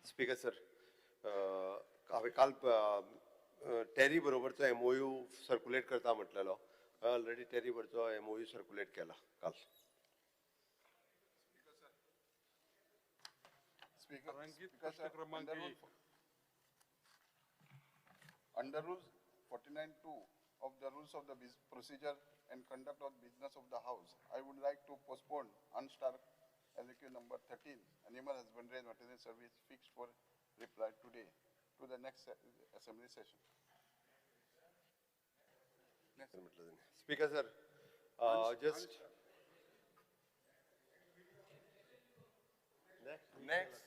Speaker sir, हांवें काल tarry बरोबरचो MOU circulate करता म्हटलेलो. ऑलरेडी टॅरी बरोबरचो MOU सर्क्युलेट केला काल. Under Rules 49(2) of the Rules of the Procedure and Conduct of Business of the House, I would like to postpone Unstar LQ number 13, Animal Husbandry and Veterinary Service fixed for reply today to the next assembly session. Speaker sir, just Next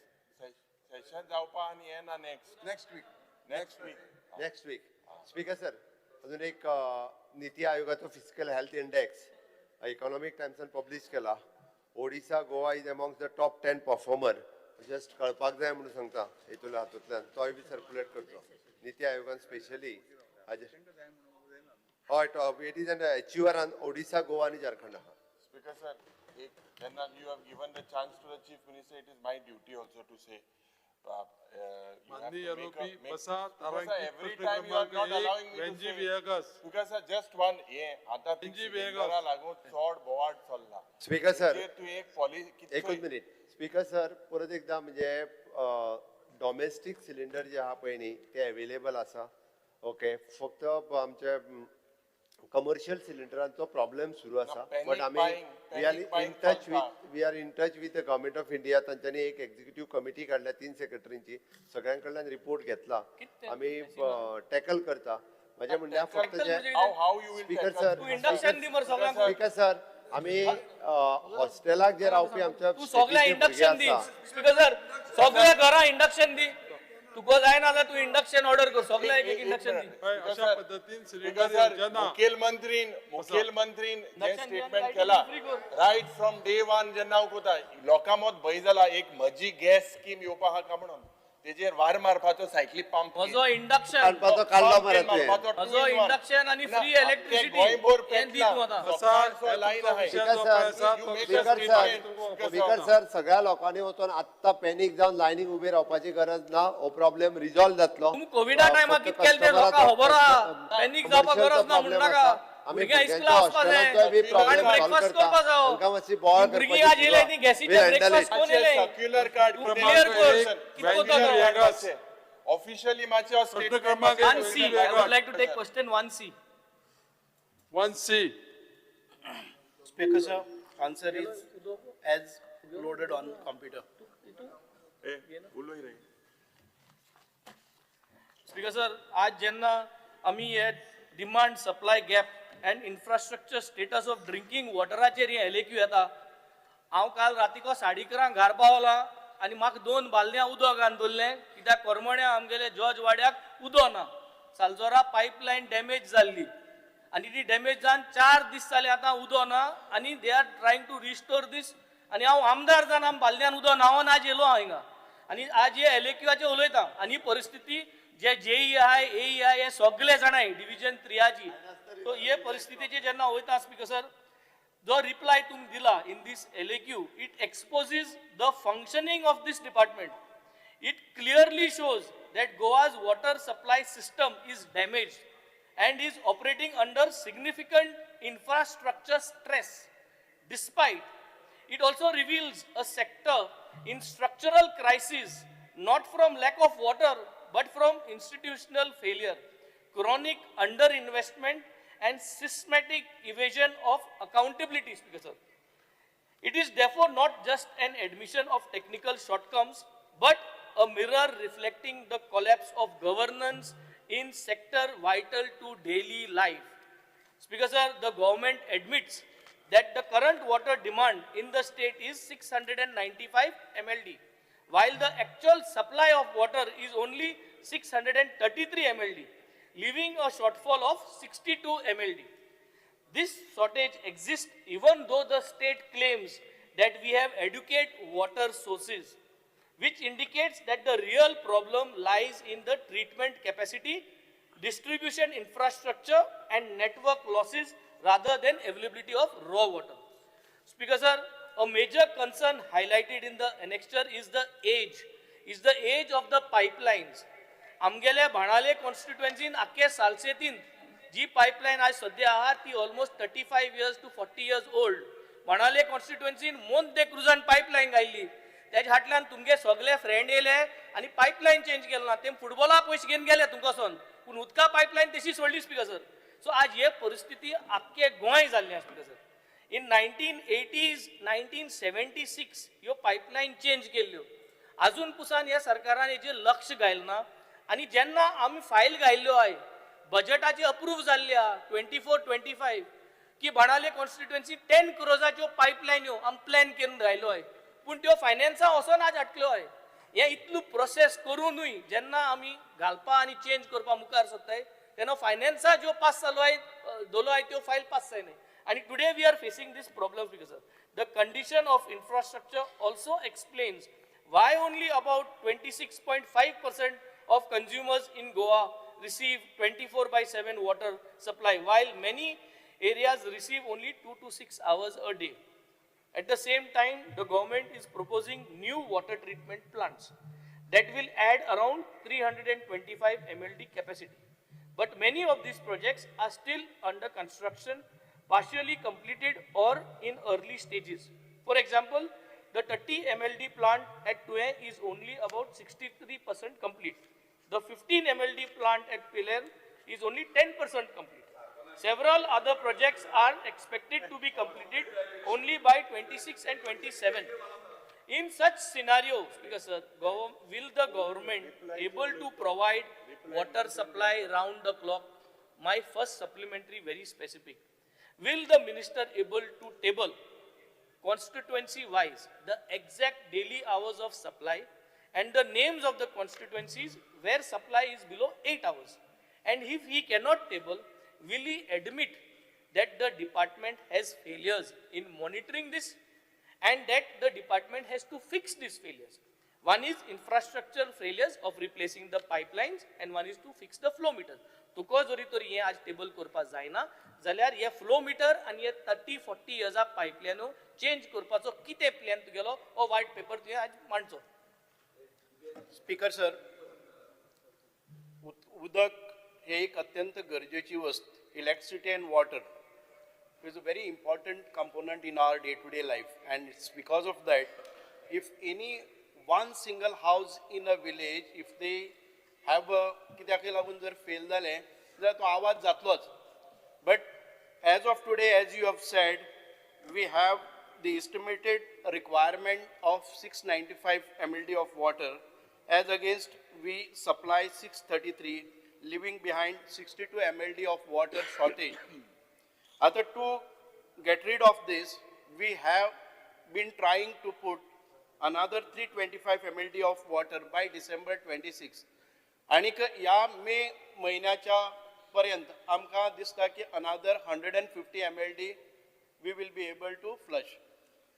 session जावपा आणि हे ना next week. Next week. Speaker sir, अजून एक नीती आयोगाचो physical health index economic टाइम्सान publish केला. Odisha Goa is amongst the top 10 performer. Just कळपाक जाय म्हणून सांगता हेतुल्या हातूंतल्यान तोय बी सर्क्युलेट करचो नीती आयोगान स्पेशली. हय, it is an achiever on Odisha Goa आणि Jharkhand. Speaker sir, when you have given the chance to the Chief Minister, it is my duty also to say. You have to make a, because sir, every time you are not allowing me to say. Because sir, just one. आता सिलेंडरा लागून चोड बोवाड चल्ला. Speaker sir, तू एक policy एकूच minute. Speaker sir, परत एकदा म्हणजे domestic cylinder जे आहा पळय न्ही ते अवेलेबल आसा. ओके, फक्त आमचे कमर्शियल सिलिंडरांचो प्रॉब्लेम सुरू आसा. बट आमी we are in touch with the government of India. तांच्यांनी एक एक्झिक्युटिव्ह कमिटी काडल्या 3 सेक्रेटरींची. सगळ्यां कडल्यान रिपोर्ट घेतला. आमी टॅकल करता. माझ्या म्हणण्यार फक्त जे स्पीकर सर आमी हॉस्टेलाक जे रावपी आमच्या तू सगळ्या इंडक्शन दी. स्पीकर सर, सगळ्या घरा इंडक्शन दी. तुका जायना जाल्यार तू इंडक्शन ऑर्डर कर. सगळ्या एक इंडक्शन दी. अशा पद्धतीन सिलिंडर मुखेलमंत्रीन जे स्टेटमेंट केला राईट फ्रॉम डे 1 जेन्ना हांव कोता लोकां मत भंय जाला एक म्हजी गॅस स्कीम येवपा हा का म्हणून तेजेर वार मारपाचो सायकली पंप म्हजो इंडक्शन म्हजो इंडक्शन आणि फ्री इलेक्ट्रिसिटी हें दी तू आतां. लाईन आहे. स्पीकर सर, सगळ्या लोकांनी वचून आत्ता पॅनिक जावन लायनीक उबे रावपाची गरज ना. हो प्रॉब्लेम रिझॉल्व जातलो. तुम्ही कोविडा टायमार कितें केलें ते लोकांक खबर आहा. पॅनिक जावपाक गरज ना म्हणू नाका. भुरग्यां इस्कुला वचपा जाय आनी ब्रेकफास्ट करपा जाय. भुरगीं आज येयले ती गॅसीचे ब्रेकफास्ट कोण येयले सर्क्युलर कार्ड क्लियर कर. कितें कोता ऑफिशियली मातशें statement 1C. I would like to take question 1C. 1C. Speaker sir, answer is as loaded on computer. Speaker sir, आज जेन्ना आमी हे demand supply gap and infrastructure status of drinking वॉटराचेर हे एलेक्यू येता. हांव काल रातीको 11:30 घरा पावला आनी म्हाका 2 बालद्यां उदक घालून दवरलें. कित्याक करमण्या आमगेले जॉर्ज वाड्याक उदक ना. सालजोरा पायपलायन डॅमेज जाल्ली आनी ती डॅमेज जावन 4 दीस जाले आतां उदक ना आनी they are trying to restore दीस. आनी हांव आमदार जावन आमी बालद्यान उदक नावान आज येयलो हांव हिंगा आनी आज हे एलेक्यूचे उलयता. आनी ही परिस्थिती जे जेई आय एई आय हे सगळे जाणाय डिव्हिजन 3ची. सो हे परिस्थितीचे जेन्ना वयता स्पीकर सर, जो रिप्लाय तुम्ही दिला in this LAQ, it exposes the functioning of this department. It clearly shows that Goa's water supply system is damaged and is operating under significant infrastructure stress. Despite, it also reveals a sector in structural crisis, not from lack of water, but from institutional failure, chronic underinvestment, and systematic evasion of accountability, Speaker Sir. It is therefore not just an admission of technical shortcomings, but a mirror reflecting the collapse of governance in sector vital to daily life. Speaker Sir, the government admits that the current water demand in the state is 695 MLD, while the actual supply of water is only 633 MLD, leaving a shortfall of 62 MLD. This shortage exists even though the state claims that we have adequate water sources, which indicates that the real problem lies in the treatment capacity, distribution infrastructure, and network losses rather than availability of raw water. Speaker Sir, a major concern highlighted in the annexure is the age is the age of the pipelines. आमगेले बाणाले कॉन्स्टिट्युएन्सीन आख्खे सालसेतीन जी pipeline आज सद्या आहा ती almost 35 years to 40 years old. बाणाले कॉन्स्टिट्युएन्सीन मोंते क्रुजान पायपलायन घायली. त्याच्या फाटल्यान तुमगे सगळे फ्रेंड येले आणि पायपलायन चेंज केलो ना. ते फुटबॉला पयशे घेवन गेले तुमकां पूण उदका पायपलायन तशी सोडली स्पीकर सर. सो आज हे परिस्थिती आख्खे गोंय जाल्ली आसा स्पीकर सर. इन 1980s, 1976 ह्यो पायपलायन चेंज केल्ल्यो. अजून पुसान ह्या सरकारान हेजेर लक्ष घायलें ना. आणि जेन्ना आमी फायल घायल्ल्यो आय बजेटाची अप्रूव जाल्ली आहा 24-25 की बाणाले कॉन्स्टिट्युएन्सी 10 crores पायपलायन्यो आमी प्लॅन करून राहिलो आहे पूण त्यो फायनान्सा वचोन आज अटक्यो आहे. हे इतलो प्रोसेस करूनय जेन्ना आमी घालपा आनी चेंज करपा मुखार सोदताय तेन्ना फायनान्सा ज्यो पास जालो आय दोलो आय त्यो फायल पास जायनाय. आणि today we are facing this problem because the condition of infrastructure also explains why only about 26.5% of consumers in Goa receive 24/7 water supply, while many areas receive only 2 to 6 hours a day. At the same time, the government is proposing new water treatment plants that will add around 325 MLD capacity. But many of these projects are still under construction, partially completed or in early stages. For example, the 30 MLD plant at Tue is only about 63% complete. The 15 MLD plant at Pilar is only 10% complete. Several other projects are expected to be completed only by 26 and 27. In such scenarios, because will the government able to provide water supply round the clock? My first supplementary very specific. Will the minister able to table constituency wise the exact daily hours of supply and the names of the constituencies where supply is below 8 hours? And if he cannot table, will he admit that the department has failures in monitoring this and that the department has to fix these failures? One is infrastructural failures of replacing the pipelines and one is to fix the flow meter. तुको जरी तर हे आज table करपा जायना जाल्यार हे flow metre आनी हे 30-40 years पायपलायनो चेंज करपाचो कितें प्लॅन तुगेलो हो व्हाईट पेपर तुवें आज मांडचो. स्पीकर सर, उदक हे एक अत्यंत गरजेची वस्त. Electricity and water is a very important component in our day-to-day life, and it's because of that if any one single house in a village, if they have a कित्याक लागून जर fail जालें जाल्यार तो आवाज जातलोच. But as of today, as you have said, we have the estimated requirement of 695 MLD of water, as against we supply 633, leaving behind 62 MLD of water shortage. Other to get rid of this, we have been trying to put another 325 MLD of water by December 26. आणि या मे महिन्याच्या पर्यंत आमकां दिसता की another 150 MLD we will be able to flush.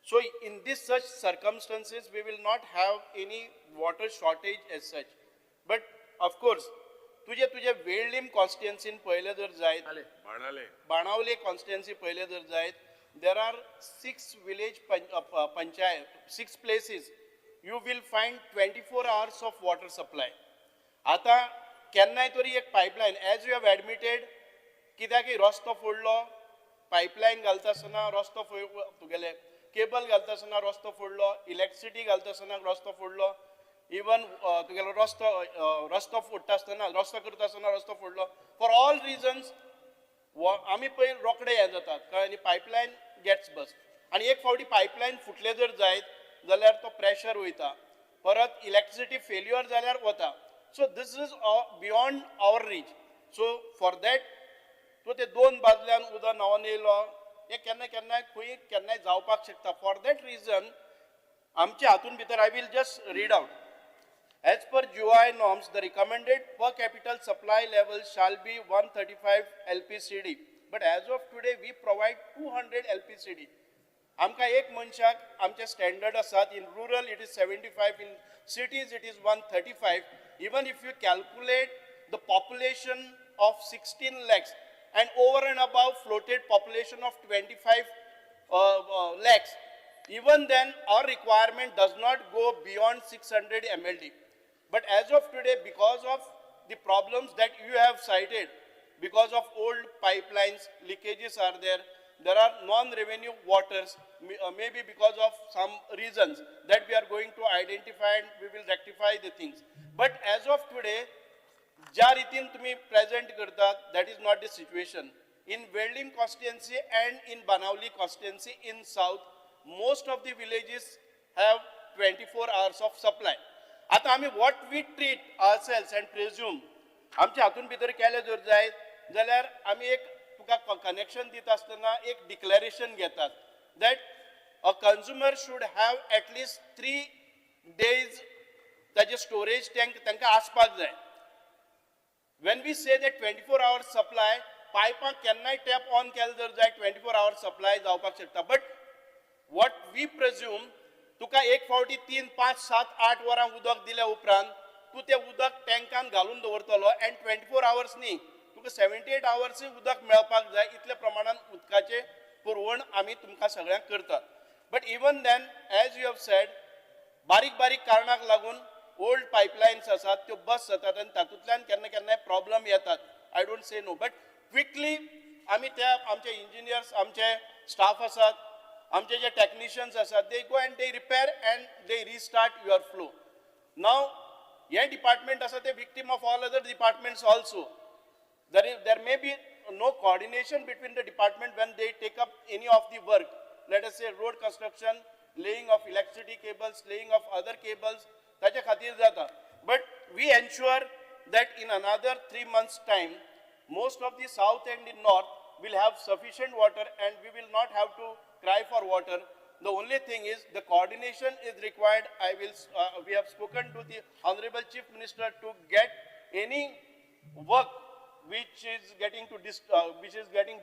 So in this such circumstances, we will not have any water shortage as such. But of course, तुझे वेळलिम कॉन्स्टिट्युएन्सीन पळयलें जर जायत, बाणावले कॉन्स्टिट्युएन्सी पळयलें जर जायत, there are 6 village panchayat, 6 places you will find 24 hours of water supply. आता केन्नाय तरी एक pipeline, as you have admitted, कित्याक रस्तो फोडलो, पायपलायन घालता आसतना रस्तो तुगेले केबल घालता आसतना रस्तो फोडलो, इलेक्ट्रिसिटी घालता आसतना रस्तो फोडलो, इवन तुगेलो रस्तो फोडटा आसतना रस्तो करता आसतना रस्तो फोडलो. फॉर ऑल रिजन्स आमी पळय रोखडे हें जातात कळ्ळें न्ही, पायपलायन गेट्स बस्ट. आनी एक फावटी पायपलायन फुटले जर जायत जाल्यार तो प्रेशर वयता, परत इलेक्ट्रिसिटी फेल्युअर जाल्यार वता. So this is beyond our reach. So for that, तो ते दोन बाजल्यान उदक न्हांवन येयलो, हे केन्ना खंय केन्नाय जावपाक शकता. For that reason, आमच्या हातून भितर I will just read out. As per GOI norms, the recommended per capita supply level shall be 135 LPCD. But as of today, we provide 200 LPCD. आमकां एक मनशाक आमचे स्टँडर्ड आसात. In rural it is 75, in cities it is 135. Even if you calculate the population of 16 lakhs and over and above floated population of 25 lakhs, even then our requirement does not go beyond 600 MLD. But as of today, because of the problems that you have cited, because of old pipelines, leakages are there, there are non-revenue waters, maybe because of some reasons that we are going to identify and we will rectify the things. But as of today, ज्या रीतीन तुम्ही present करतात, that is not the situation. In Welding constituency and in Banavli constituency in south, most of the villages have 24 hours of supply. आता आम्ही what we treat ourselves and presume, आमच्या हातून भितर केले जर जाय जाल्यार आम्ही एक तुका कनेक्शन दित आसतना एक डिक्लेरेशन घेतात that a consumer should have at least 3 days ताजे स्टोरेज टँक तांकां आसपाक जाय. When we say that 24 hours supply, पायपाक केन्नाय टॅप ऑन केले जर जाय 24 hours supply जावपाक शकता. But what we presume, तुका एक फावटी 3, 5, 7, 8 वरां उदक दिल्या उपरांत तू ते उदक टँकान घालून दवरतलो and 24 hours न्ही तुका 78 hours उदक मेळपाक जाय इतल्या प्रमाणान उदकाचे पुरवण आमी तुमकां सगळ्यांक करतात. But even then, as you have said, बारीक बारीक कारणाक लागून ओल्ड पायपलायन्स आसात त्यो बस जातात आनी तातूंतल्यान केन्ना केन्नाय प्रॉब्लम येतात. I don't say no, but quickly आमी त्या आमचे इंजिनियर्स, आमचे स्टाफ आसात, आमचे जे टेक्निशियन्स आसात, they go and they repair and they restart your flow. नाव हे डिपार्टमेंट आसा ते victim of all other departments also. There may be no coordination between the department when they take up any of the work. Let us say road construction, laying of electricity cables, laying of other cables, ताचे खातीर जाता. But we ensure that in another 3 months' time, most of the south and the north will have sufficient water and we will not have to cry for water. The only thing is the coordination is required. We have spoken to the Honorable Chief Minister to get any work which is getting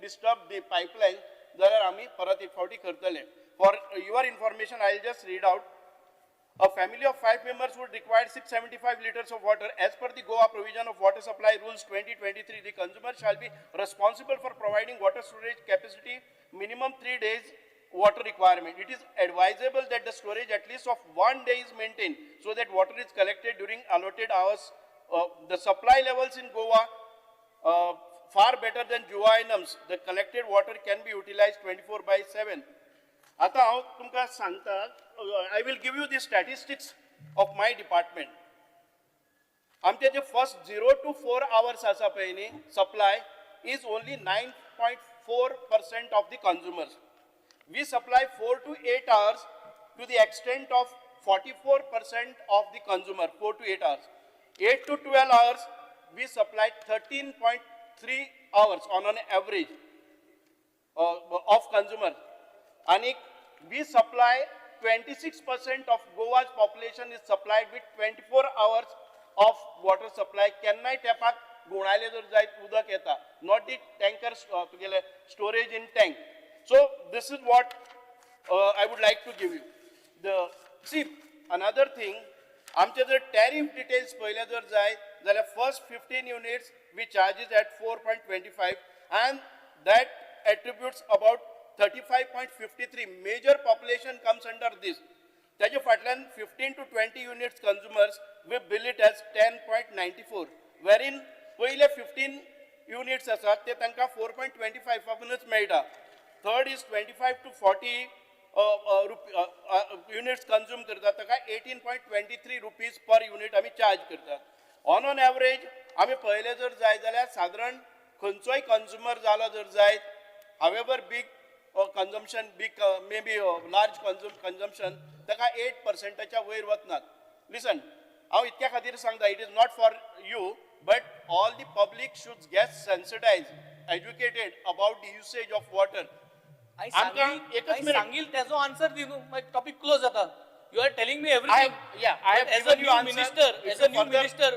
disturbed the pipeline. जाल्यार आमी परत एक फावटी करतले. For your information, I will just read out. A family of 5 members would require 675 liters of water. As per the Goa provision of Water Supply Rules 2023, the consumer shall be responsible for providing water storage capacity minimum 3 days water requirement. It is advisable that the storage at least of 1 day is maintained so that water is collected during allotted hours. The supply levels in Goa far better than Juvainums. The collected water can be utilized 24/7. आता हांव तुमकां सांगता, I will give you the statistics of my department. आमचे जे first 0 to 4 hours आसा पळय न्ही, supply is only 9.4% of the consumers. We supply 4 to 8 hours to the extent of 44% of the consumer, 4 to 8 hours. 8 to 12 hours, we supply 13.3 hours on an average of consumer. And we supply 26% of Goa's population is supplied with 24 hours of water supply. केन्नाय टॅपाक गुणायले जर जायत उदक येता, not the tankers तुगेले storage in tank. So this is what I would like to give you. See, another thing, आमचे जर tariff details पहिले जर जायत जाल्यार first 15 units we charges at 4.25 and that attributes about 35.53. Major population comes under this. त्याचे फाटल्यान 15 to 20 units consumers we bill it as 10.94, wherein पहिले 15 units आसात ते तांकां 4.25 पासूनच मेळटा. Third is 25 to 40 units consume करतात, ताका 18.23 rupees per unit आमी चार्ज करतात. On an average आमी पहिले जर जाय जाल्यार साधारण खंयचोय कंज्युमर जालो जर जायत, however big consumption, maybe large consumption, ताका 8%च्या वयर वचनात. Listen, हांव इतक्या खातीर सांगता, it is not for you, but all the public should get sensitized, educated about the usage of water. सांगील त्याचो आन्सर दी न्हू, मागीर टॉपिक क्लोज जाता. You are telling me everything. I have as a given you new answer. minister,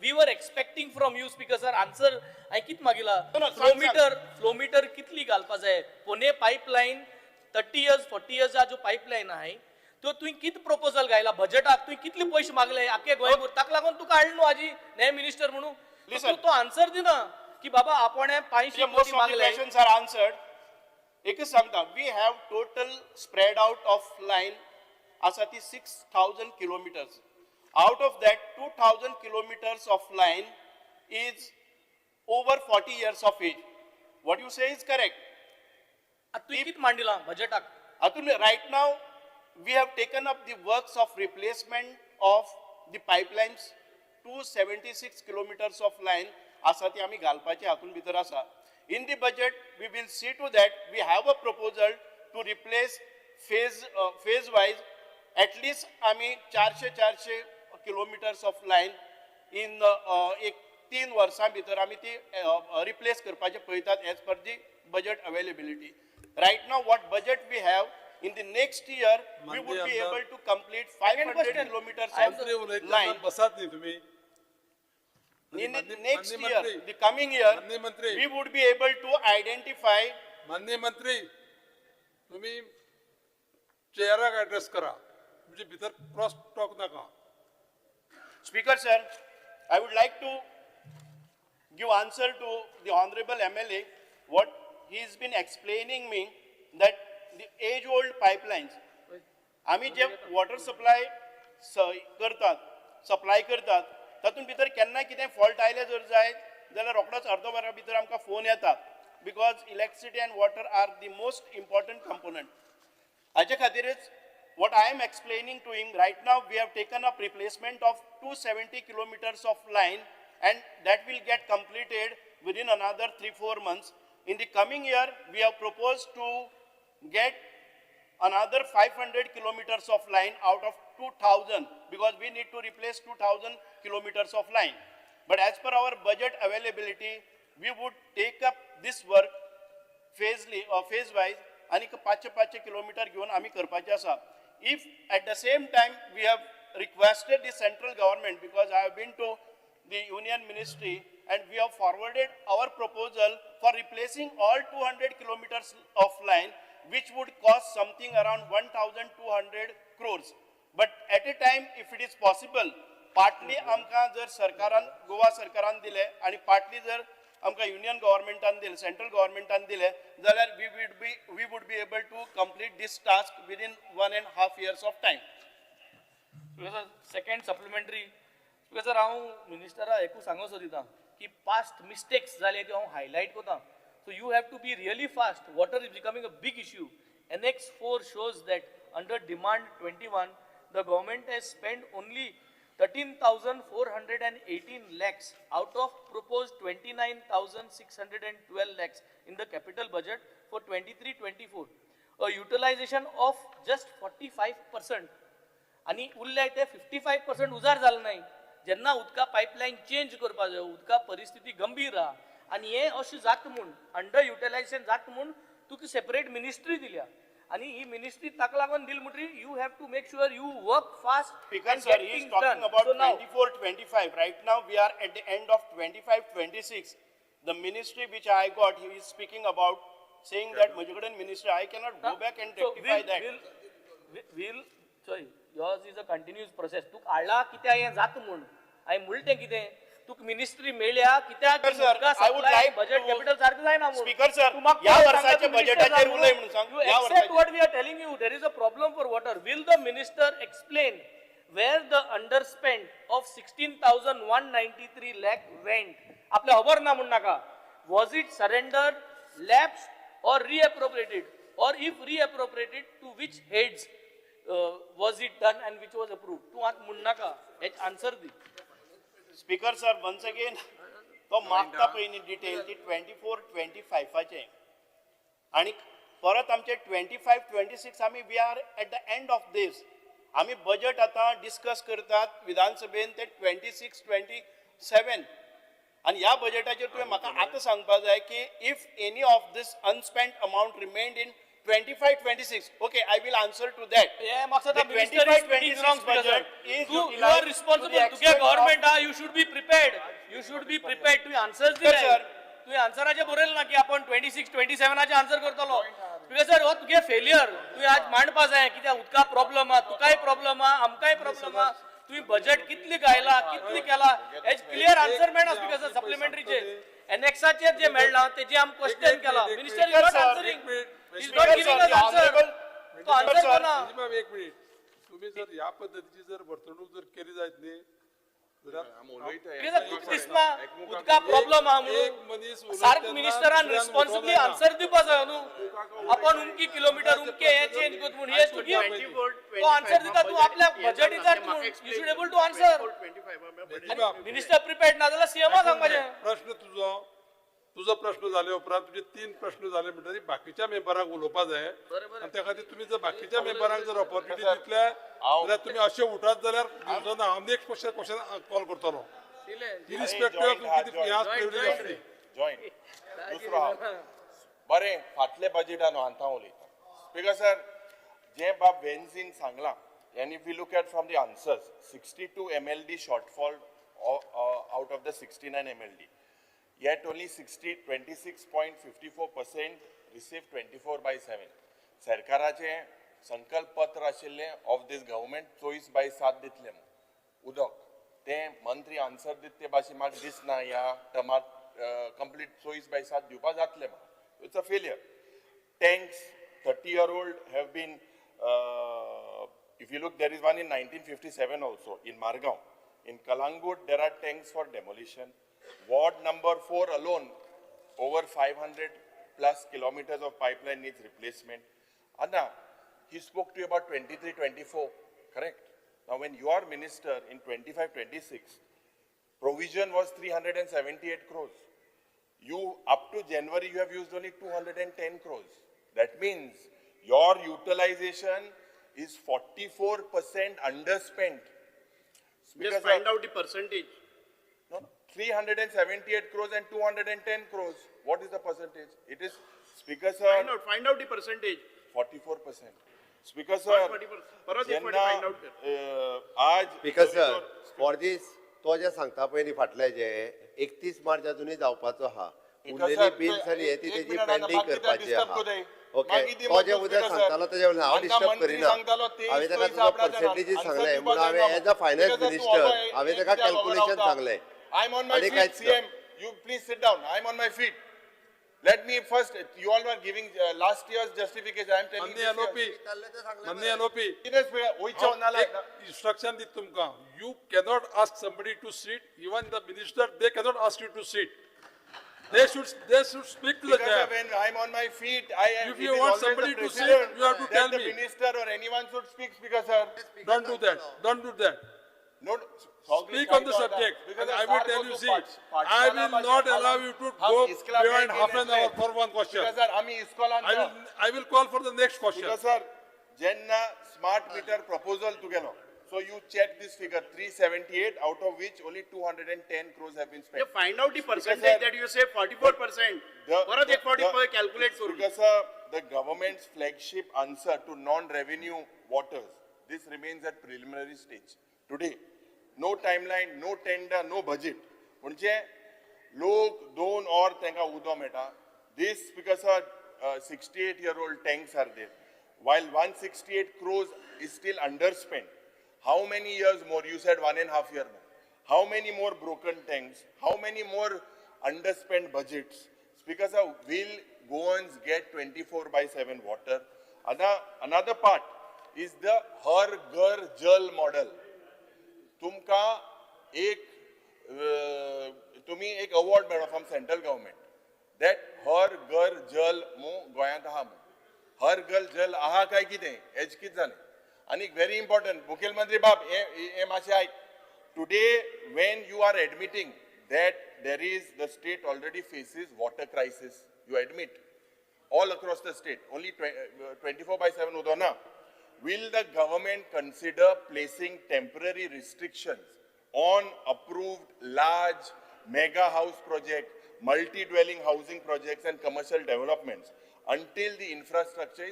we were expecting from you, speaker sir, answer. I कित मागिला? No, flow meter कितली घालपा जाय? Pune pipeline 30 years, 40 years जो pipeline आहे, तो तुवें कित proposal घायला बजेटाक? तुवें कितले पयशे मागले आखे गोंयभर? ताका लागून तुका हाडलो न्हू आजी नये मिनिस्टर म्हणून. Listen. तो आन्सर दिना की बाबा आपण 500 Most कोटी of the मागले. questions are answered. एकच सांगता, we have total spread out of line आसा ती 6,000 kilometres. Out of that, 2,000 kilometers of line is over 40 years of age. What you say is correct. तुवें कितें मांडिलां बजेटाक? Atul, right now, we have taken up the works of replacement of the pipelines. 276 kilometers of line asa ti ami घालपाचे हातून भितर आसा. In the budget, we will see to that we have a proposal to replace phase wise at least ami 400 kilometers of line in एक 3 वर्सां भितर आमी ती replace करपाचे पळयतात as per the budget availability. Right now, what budget we have, in the next year, we would be able to complete 500 kilometers of मंत्री उलयतना line. बसात न्ही तुम्ही. In the माननीय next year, मंत्री, the coming year, माननीय मंत्री, we would be able to identify. माननीय मंत्री तुम्ही चेअराक ऍड्रेस करा, म्हणजे भितर क्रॉस टॉक नाका. Speaker sir, I would like to give answer to the honorable MLA. What he has been explaining me that the age-old pipelines, आमी जे water supply करतात, supply करतात, तातूंत भितर केन्ना कितें fault आयले जर जायत जाल्यार रोखडोच अर्दो वरा भितर आमकां फोन येता, because electricity and water are the most important component. हाचे खातीरच what I am explaining to him right now, we have taken up replacement of 270 kilometers of line, and that will get completed within another 3-4 months. In the coming year, we have proposed to get another 500 kilometers of line out of 2,000, because we need to replace 2,000 kilometers of line. But as per our budget availability, we would take up this work phase wise, आणि 500 kilometer घेऊन आम्ही करपाचे आसा. If at the same time we have requested the central government, because I have been to the union ministry and we have forwarded our proposal for replacing all 200 kilometers of line, which would cost something around 1,200 crores. But at a time, if it is possible, partly आमकां जर सरकारान, गोवा सरकारान दिले आणि partly जर आमकां union governmentan दिले, central governmentan दिले, जाल्यार we would be able to complete this task within 1.5 years of time. Second supplementary sir हांव मिनिस्टरा एकू सांगो सोदिता की पास्ट मिस्टेक्स जाले त्यो हांव हायलायट कोता. So you have to be really fast. Water is becoming a big issue. Annex 4 shows that under demand 21, the government has spent only 13,418 lakhs out of proposed 29,612 lakhs in the capital budget for 23-24. A utilization of just 45%. आणि उरले ते 55% उजार झालं नाही. जेन्ना उदका pipeline change करपा जाय, उदका परिस्थिती गंभीर आहा आणि हे अशें जात म्हूण अंडर युटिलायझेशन जात म्हूण तुका सेपरेट मिनिस्ट्री दिल्या आणि ही मिनिस्ट्री ताका लागून दिली म्हणटरी you have to make sure you work fast. Because sir, he is talking about 24-25. Right now, we are at the end of 25-26. The ministry which I got, he is speaking about saying that Majagadan ministry, I cannot go back and rectify that. Sorry, yours is a continuous process. तुक आळा कित्या हे जात म्हूण हांवें म्हणलें कितें तुक मिनिस्ट्री मेळ्या कित्याक Sir, I would like budget to- capital सारकें जायना म्हूण. Speaker sir, या वर्षाचे बजेटाचेर उलय म्हणून सांग. You या accept वर्षाचे. what we are telling you. There is a problem for water. Will the minister explain where the underspend of 16,193 lakh went? आपल्या खबर ना म्हण नाका. Was it surrendered, lapsed or reappropriated? Or if reappropriated, to which heads was it done and which was approved? तू आत म्हण नाका. हेच answer दी. Speaker sir, once again, तो मागता पयलीं डिटेल ती 24-25चे आणि परत आमचे 25-26 आमी we are at the end of दीस. आमी बजेट आतां डिस्कस करतात विधानसभेन ते 26-27 आणि ह्या बजेटाचेर तुवें म्हाका आतां सांगपाक जाय की if any of this unspent amount remained in 25-26, okay, I will answer to that. Yeah, Maksud, the minister is 25-26 speaking wrong, budget Speaker. is You utilized are responsible. to the To extent get government, you should be prepared. You should be prepared. Tu answers Yes, दिले. sir. Tu answeraचे Barail ना की आपण 26-27चे answer करतलो. Because sir, हो तुगे failure. तू आज मांडपा जाय कित्याक उदका प्रॉब्लेम हा, तुकाय प्रॉब्लेम हा, आमकाय प्रॉब्लेम हा. तुम्ही बजेट कितली गायला, कितली केला, हेच क्लियर आन्सर मेळना स्पीकर सप्लिमेंटरीचे. एनेक्साचेर जे मेळना तेजे आम क्वेश्चन केला. Minister is not answering. He's not Speaker, giving sir, us the answer. honorable- तो answer sir, कोणा? मिनिमम एक मिनिट तुम्ही जर या पद्धतीची जर वर्तणूक जर केली जायत न्ही कित्याक तुका दिसना उदका प्रॉब्लम आहा एक म्हणून मनीस उलयता सार्क तेन्ना मिनिस्टरान दुसऱ्यान रिस्पॉन्सिबली उठोवं आन्सर दिवपा जाय न्हू आपण उमकी किलोमीटर उमके हे चेंज करत म्हणून हे तू give. तो आन्सर दिता तू आपल्या बजेट विचार म्हणून you should able to answer minister prepared ना जाल्यार सीएमआ सांगपाचें प्रश्न तुझो प्रश्न जाले उपरांत तुझे 3 प्रश्न जाले म्हणटरी बाकीच्या मेंबरांक उलोवपा जाय आनी त्या खातीर तुम्ही जर बाकीच्या मेंबरांक जर ऑपॉर्च्युनिटी दितले जाल्यार तुम्ही अशे उठात जाल्यार दिवचो हांव नेक्स्ट क्वेश्चन कॉल करतलो इरिस्पेक्टिव्ह ऑफ कितें ह्या प्रिविलेज आसली जॉईंट दुसरो हांव बरें फाटले बजेटान आतां उलयता स्पीकर सर जे बाब वेन्सीन सांगलां and if we look at from the answers 62 MLD shortfall out of the 69 MLD yet only 26.54% received 24/7 सरकाराचे संकल्प पत्र आशिल्ले ऑफ दिस गव्हर्मेंट 24/7 दितले उदक ते मंत्री आन्सर दित ते भाशेन म्हाका दिसना ह्या टर्मात कंप्लीट 24/7 दिवपा जातले म्हाका it's a failure tanks 30-year-old have been if you look there is one in 1957 also in Margao in Kalangut there are tanks for demolition ward number 4 alone over 500 plus kilometers of pipeline needs replacement Anna he spoke to you about 23-24 correct now when you are minister in 25-26 provision was 378 crores you up to January you have used only 210 crores that means your utilization is 44% underspent. Just find out the percentage. No, 378 crores and 210 crores. What is the percentage? It is, Speaker sir, Find out the percentage. 44%. Speaker sir, 40%. परत एक जेन्ना, find out कर. आज speaker sir for दीस तो जे सांगता पळय फाटले जे 31 मार्च अजूनही जावपाचो आहा उरलेली बिल्स आनी हे ती तेजी पेंडिंग करपाची आहा ओके तो जे उद्या सांगतालो तेजे वयल्यान हांव डिस्टर्ब करिना हांवें ताका तुजो पर्सेंटेजीस सांगले म्हणून हांवें एज अ फायनान्स मिनिस्टर हांवें ताका कॅल्क्युलेशन सांगले I'm on my आणि feet, कांयच ना. CM. You please sit down. I'm on my feet. Let me first, you all were giving last year's justification. I'm telling माननीय you. एलओपी माननीय LOP instruction did tumka. You cannot ask somebody to sit. Even the minister, they cannot ask you to sit. They should speak to the Because chair. when I'm on my feet, If you want somebody to sit, you have to tell the me. minister or anyone should speak, Speaker sir. Don't do that. Don't do that. No, Speak on the subject. And I will tell you, see, I will not allow you to go beyond half an hour for one question. Speaker sir, आम्ही इस्कॉलान I will call for the next question. Speaker sir, जेन्ना smart meter proposal तुगेलो. So you check this figure 378 out of which only 210 crores have been spent. Yeah, find out the percentage sir, that you say 44%. परत एक 40% calculate करू. Because sir, the government's flagship answer to non-revenue waters, this remains at preliminary stage. Today, no timeline, no tender, no budget. म्हणजे लोक 2 or त्यांका उदो Meta. This because 68-year-old tanks are there. While 168 crores is still underspent. How many years more? You said 1.5 years more. How many more broken tanks? How many more underspent budgets? Speaker sir, will Goans get 24/7 water? Another part is the Har Ghar Jal model. तुमका एक तुम्ही एक award मेळो from central government that हर घर जल मू गोंयांत आहा मू हर घर जल आहा काय कितें हेच कितें जालें आनी व्हेरी इम्पॉर्टंट मुखेलमंत्री बाब हे मातशें आयक today when you are admitting that there is the state already faces water crisis you admit all across the state only 24/7 उदो ना. Will the government consider placing temporary restrictions on approved large mega house projects, multi-dwelling housing projects and commercial developments until the infrastructure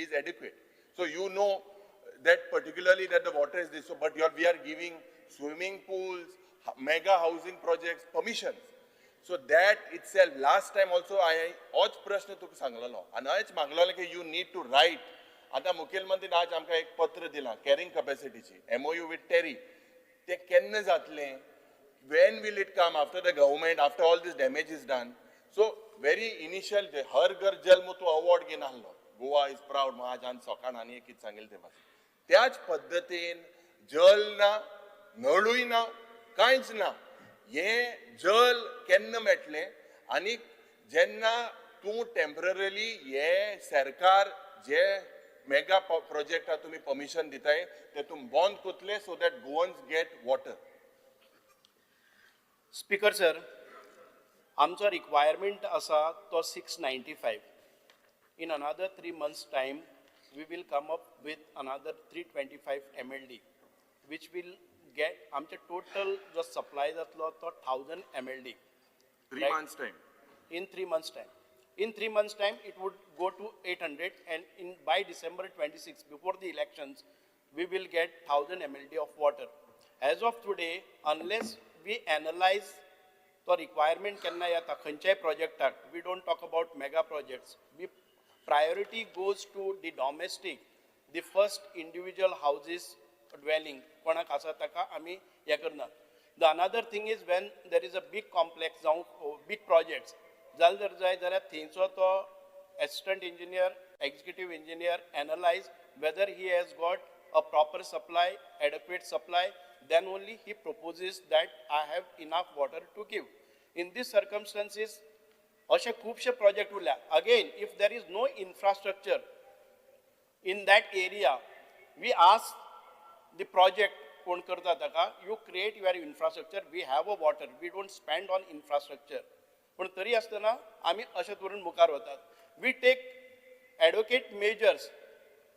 is adequate? So you know that particularly that the water is this, so, but we are giving swimming pools, mega housing projects, permissions. So that itself, last time also I hoch प्रश्न तुका सांगलेलो आनी हांवें मागलेलो की you need to write. आता मुखेलमंत्री आज आमकां एक पत्र दिलां कॅरिंग कॅपॅसिटीची MOU विथ टेरी ते केन्ना जातलें when will it come after the government after all this damage is done so very initial हर घर जल तूं अवॉर्ड घेवन आसलो गोवा इज प्राऊड महाजान सोकाण आनी एक कितें सांगिल्लें तें मातशें त्याच पद्दतीन जल ना नळूय ना कांयच ना हें जल केन्ना मेळटलें आनी जेन्ना तूं टेम्पररी हे सरकार जे मेगा प्रोजेक्टाक तुमी परमिशन दिताय तेतून बंद कोतले so that Goans get water. Speaker sir, आमचो रिक्वायरमेंट आसा तो 695. In another 3 months' time, we will come up with another 325 MLD, which will get आमचे total जो supply जातलो तो 1000 MLD. 3 months time. In 3 months' time. In 3 months' time, it would go to 800, and by December 26, before the elections, we will get 1000 MLD of water. As of today, unless we analyze the requirement केन्ना येता खंयच्याय project, we don't talk about mega projects. Priority goes to the domestic, the first individual houses dwelling. कोणाक आसा ताका आमी हे करना. The another thing is when there is a big complex, big projects, जाल्यार जाय जाल्यार थंयचो तो assistant engineer, executive engineer analyze whether he has got a proper supply, adequate supply, then only he proposes that I have enough water to give. In these circumstances, अशे खुबशे project उरल्या. Again, if there is no infrastructure in that area, we ask the project कोण करता ताका, you create your infrastructure, we have a water, we don't spend on infrastructure. पण तरी आसतना आमी अशे तरेन मुखार वतात. We take adequate measures.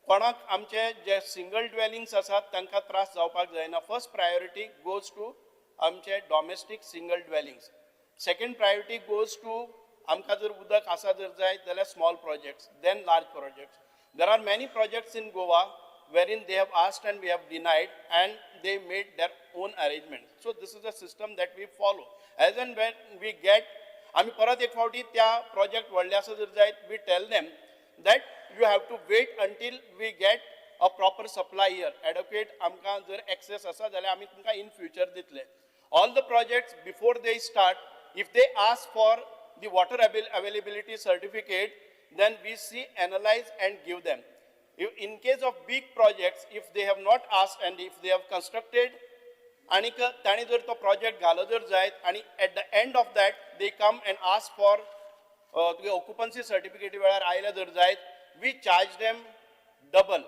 कोणाक आमचे जे सिंगल ड्वेलिंग्स आसात तांकां त्रास जावपाक जायना. फर्स्ट प्रायोरिटी गोज टू आमचे domestic single dwellings. Second priority goes to आमकां जर उदक आसा जर जाय जाल्यार small projects, then large projects. There are many projects in Goa wherein they have asked and we have denied and they made their own arrangements. So this is a system that we follow. As and when we get, आमी परत एक फावटी त्या project व्हडले आसा जर जायत, we tell them that you have to wait until we get a proper supply here. Adequate आमकां जर access आसा जाल्यार आमी तुमकां in future दितले. All the projects before they start, if they ask for the water availability certificate, then we see, analyze and give them. In case of big projects, if they have not asked and if they have constructed, आणि ताणी जर तो project घालो जर जायत आणि at the end of that they come and ask for occupancy certificate वेळार आयले जर जायत, we charge them double.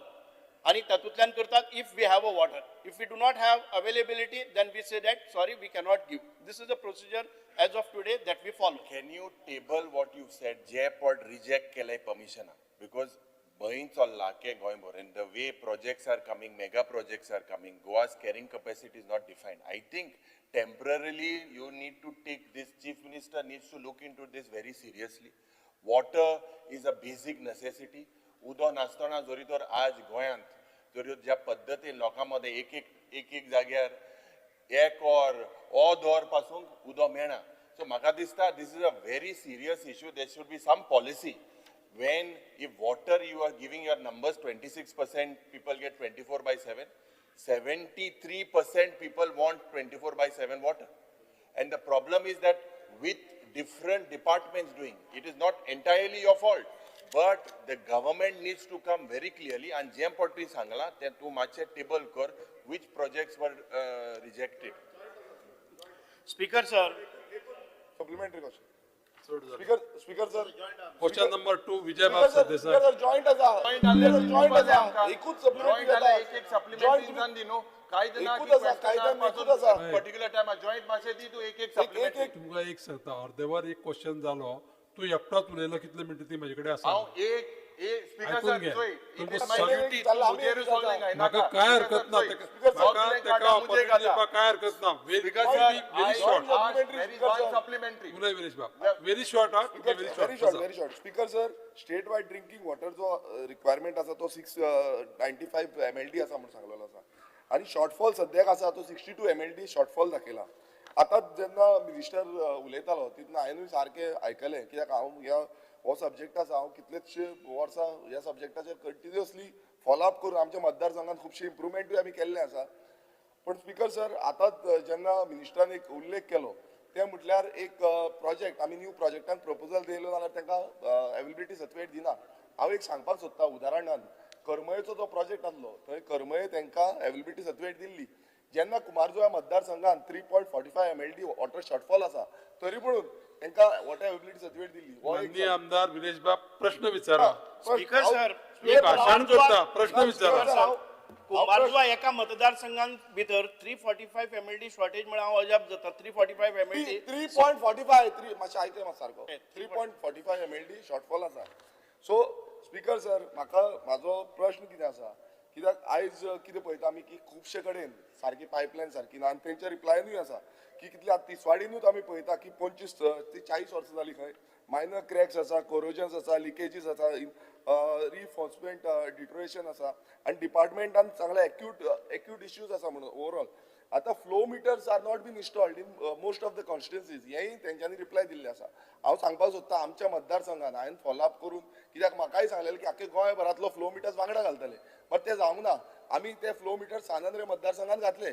आणि तातूंतल्यान करतात if we have a water. If we do not have availability, then we say that sorry, we cannot give. This is the procedure as of today that we follow. Can you table what you said? J-Pod reject kelay permission because Bain Solake Goimbor and the way projects are coming, mega projects are coming, Goa's carrying capacity is not defined. I think temporarily you need to take this, Chief Minister needs to look into this very seriously. Water is a basic necessity. उदो नासतना जरी तर आज गोंयांत जरी ज्या पद्दतीन लोकांमध्ये एक जाग्यार एक or दोर पासून उदो मेळना. So म्हाका दिसता this is a very serious issue. There should be some policy when if water you are giving your numbers 26% people get 24/7, 73% people want 24/7 water. And the problem is that with different departments doing, it is not entirely your fault. But the government needs to come very clearly and J-Pod सांगला ते तू मातशे table कर which projects were rejected. Speaker sir, Supplementary question. सोड झालं. Speaker sir. Question number 2 विजय बाब Speaker sir sir, joint आसा. Joint आसा. एकूच supplementary जाल्यार जाता. एक supplementary जावन दी न्हू. कायदे ना एकूच आसा, कायद्यान एकूच आसा. पर्टिक्युलर टायमार जॉईंट मातशे दी तू एक supplementary. तुमका एक सांगता अर्देवर एक क्वेश्चन जालो तू एकटाच उलयलो कितले मिनिट ती माझ्याकडे आसा हांव एक स्पीकर ऐकून सर घे. जोई तुमकां इट इज माय सगळी ड्युटी चला, टू आम्ही मुझे रिसॉल्विंग आहे म्हाका काय हरकत ना तेका ऑपॉर्च्युनिटी दिवपाक काय हरकत ना speaker very short there is one supplementary. उलय विरेश बाब व्हेरी शॉर्ट हा Very short. Speaker sir, state-wide drinking water जो requirement आसा तो 695 MLD आसा म्हणून सांगलेलो आसा. आणि शॉर्टफॉल सद्याक आसा तो 62 MLD शॉर्टफॉल दाखयला. आतां जेन्ना मिनिस्टर उलयतालो तेन्ना हांवेंय सारकें आयकलें कित्याक हांव हो सब्जेक्ट आसा हांव कितलेशे वर्सां ह्या सब्जेक्टाचेर कंटिन्युअसली फॉलोअप करून आमच्या मतदारसंघात खुबशी इम्प्रुवमेंटूय आमी केल्ले आसा. पण स्पीकर सर आतां जेन्ना मिनिस्टरान एक उल्लेख केलो ते म्हटल्यार एक प्रोजेक्ट आमी न्यू प्रोजेक्टान प्रपोजल दिलो जाल्यार तांकां अवेलेबिलिटी सर्टिफिकेट दिना हांव एक सांगपाक सोदता उदाहरणान करमयेचो जो प्रोजेक्ट आसलो थंय करमये तांकां अवेलेबिलिटी सर्टिफिकेट दिल्ली जेन्ना कुमारजुव्या मतदारसंघात 3.45 MLD वॉटर शॉर्टफॉल आसा तरी पूण तांकां वॉटर अवेलेबिलिटी सर्टिफिकेट दिल्ली हो एक माननीय आमदार विरेश बाब प्रश्न विचारा स्पीकर सर तुम्ही भाषण करता प्रश्न विचारा कुमारजुव्या एका मतदारसंघान भितर 345 MLD शॉर्टेज म्हळ्यार हांव अजाप जाता 345 MLD 3.45 मातशें आयकय मात सारको 3.45 MLD शॉर्टफॉल आसा सो स्पीकर सर म्हाका म्हाजो प्रश्न कितें आसा कित्याक आयज कितें पळयता आमी की खुबशे कडेन सारकी पायपलायन सारकी ना आनी तेंचे रिप्लायनूय आसा की कितले आतां तिसवाडीनूच आमी पळयता की 25 ते 40 वर्सां जालीं खंय मायनर क्रॅक्स आसा कोरोजन्स आसा लिकेजीस आसा रिफोर्समेंट डिटोरेशन आसा आनी डिपार्टमेंटान सांगला एक्यूट इश्यूज आसा म्हणून ओवरऑल आतां flow meters are not been installed in most of the constituencies हेंय तेंच्यांनी रिप्लाय दिल्ले आसा हांव सांगपाक सोदता आमच्या मतदारसंघान हांवें फॉलोअप करून कित्याक म्हाकाय सांगलेलें की आख्खे गोंयभरांतलो फ्लो मिटर्स वांगडा घालतले बट तें जावंक ना आमी ते फ्लो मिटर्स सानंद्रे मतदारसंघात घातले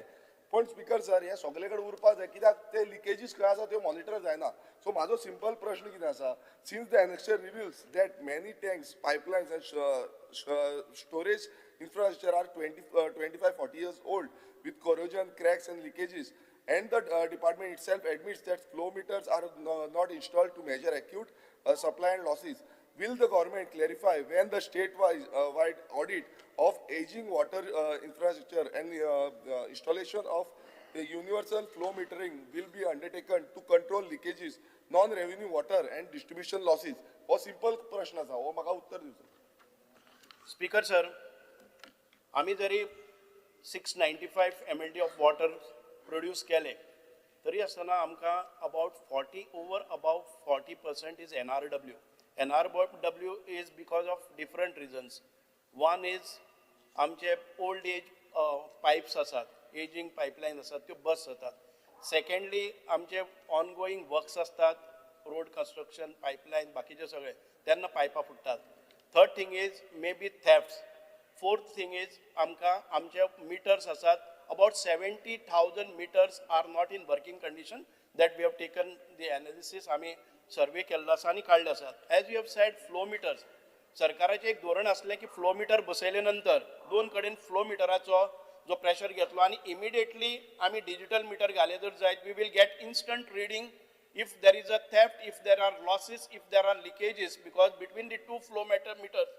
पण स्पीकर सर हे सगळे कडेन उरपाक जाय कित्याक ते लिकेजीस खंय आसा त्यो मॉनिटर जायना सो म्हाजो सिंपल प्रश्न कितें आसा since the annexure reveals that many tanks pipelines and storage infrastructure are 25-40 years old with corrosion, cracks and leakages. And the department itself admits that flow meters are not installed to measure acute supply and losses. Will the government clarify when the state-wide audit of aging water infrastructure and installation of the universal flow metering will be undertaken to control leakages, non-revenue water and distribution losses? हो simple प्रश्न आसा हो म्हाका उत्तर दिवचो. Speaker sir आम्ही जरी 695 MLD of water produce केले तरी आसतना आमकां about 40% is NRW. NRW is because of different reasons. One is आमचे ओल्ड एज पायप्स आसात एजिंग पायपलायन आसात त्यो बस जातात. सेकंडली आमचे ऑनगोईंग वर्क्स असतात रोड कंस्ट्रक्शन पायपलायन बाकीचे सगळे तेन्ना पायपां फुटतात. Third thing is maybe thefts. Fourth thing is आमकां आमचे मिटर्स आसात about 70,000 meters are not in working condition that we have taken the analysis आमी सर्वे केल्लो आसा आनी काडलो आसात. As you have said flow meters सरकाराचें एक धोरण आसलें की फ्लो मिटर बसयले नंतर दोन कडेन फ्लो मिटराचो जो प्रेशर घेतलो आनी इमिडिएटली आमी डिजिटल मिटर घाले जर जायत we will get instant reading if there is a theft, if there are losses, if there are leakages, because between the two flow meters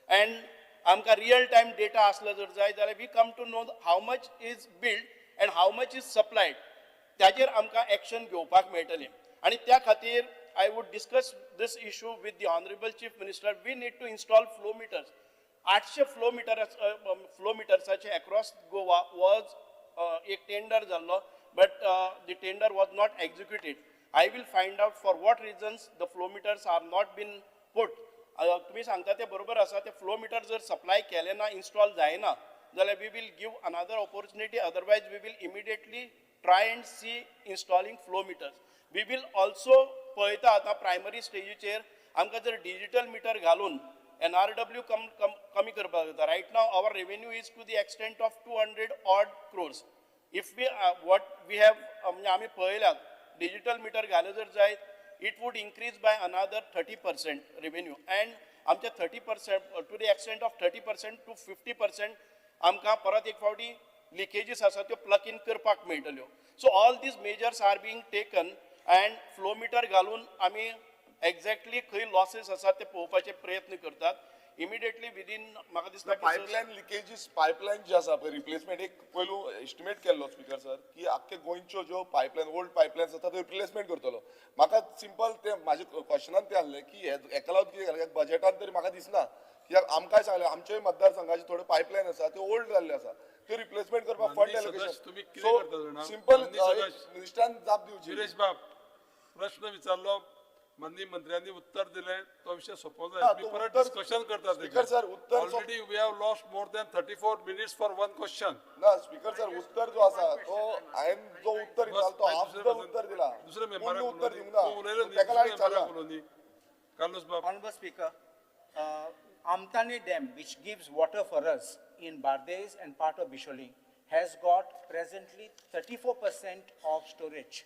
and आमकां रियल टायम डेटा आसलो जर जाय जाल्यार we come to know how much is build and how much is supplied त्याचेर आमकां action घेवपाक मेळटलें. आनी त्या खातीर I would discuss this issue with the honourable chief minister. We need to install flow meters. 800 flow मिटर्साचे across Goa was एक tender जाल्लो but the tender was not executed. I will find out for what reasons the flow meters are not been put. तुम्ही सांगता ते बरोबर आसा ते flow metre जर सप्लाय केले ना इन्स्टॉल जायना जाल्यार we will give another opportunity otherwise we will immediately try and see installing flow meters. We will also पळयता आतां प्रायमरी स्टेजीचेर आमकां जर डिजिटल मिटर घालून NRW कमी करपाक जाता. Right now our revenue is to the extent of 200 odd crores. If we what we have म्हणजे आमी पळयल्यात डिजिटल मिटर घाले जर जायत it would increase by another 30% revenue and आमच्या 30% to the extent of 30% to 50% आमकां परत एक फावटी लिकेजीस आसा त्यो प्लग इन करपाक मेळटल्यो. So all these measures are being taken and flow meter घालून आमी एक्झॅक्टली खंय लॉसेस आसा ते पळोवपाचे प्रयत्न करतात. इमिडिएटली विदिन म्हाका दिसता पायपलायन लिकेजीस पायपलायन जे आसा पळय रिप्लेसमेंट एक पयलू एस्टिमेट केल्लो स्पीकर सर की आख्खे गोंयच्यो ज्यो पायपलायन ओल्ड पायपलायन्स आसा त्यो रिप्लेसमेंट करतलो. म्हाका सिंपल ते म्हाजे क्वेश्चनान ते आहलें की हेका लागून कितें केलें बजेटान तरी म्हाका दिसना कित्याक आमकांय सांगलें आमच्याय मतदारसंघाचे थोडे पायपलायन आसा त्यो ओल्ड जाल्ले आसा त्यो रिप्लेसमेंट करपाक फंड एलोकेशन. सो सिंपल मिनिस्टरान जाप दिवची. विरेश बाब प्रश्न विचारलो माननीय मंत्र्यांनी उत्तर दिले तो विषय सोपवला. मी परत डिस्कशन करतात. स्पीकर सर उत्तर already we have lost more than 34 minutes for one question. ना स्पीकर सर उत्तर जो आसा तो हांवें जो उत्तर दिला तो हाफ द उत्तर दिला. दुसरे मेंबराक उत्तर दिवंक ना तेका लागून चालला. कार्लोस बाब. Honorable Speaker, Amtani Dam, which gives water for us in Bardez and part of Bisholi, has got presently 34% of storage,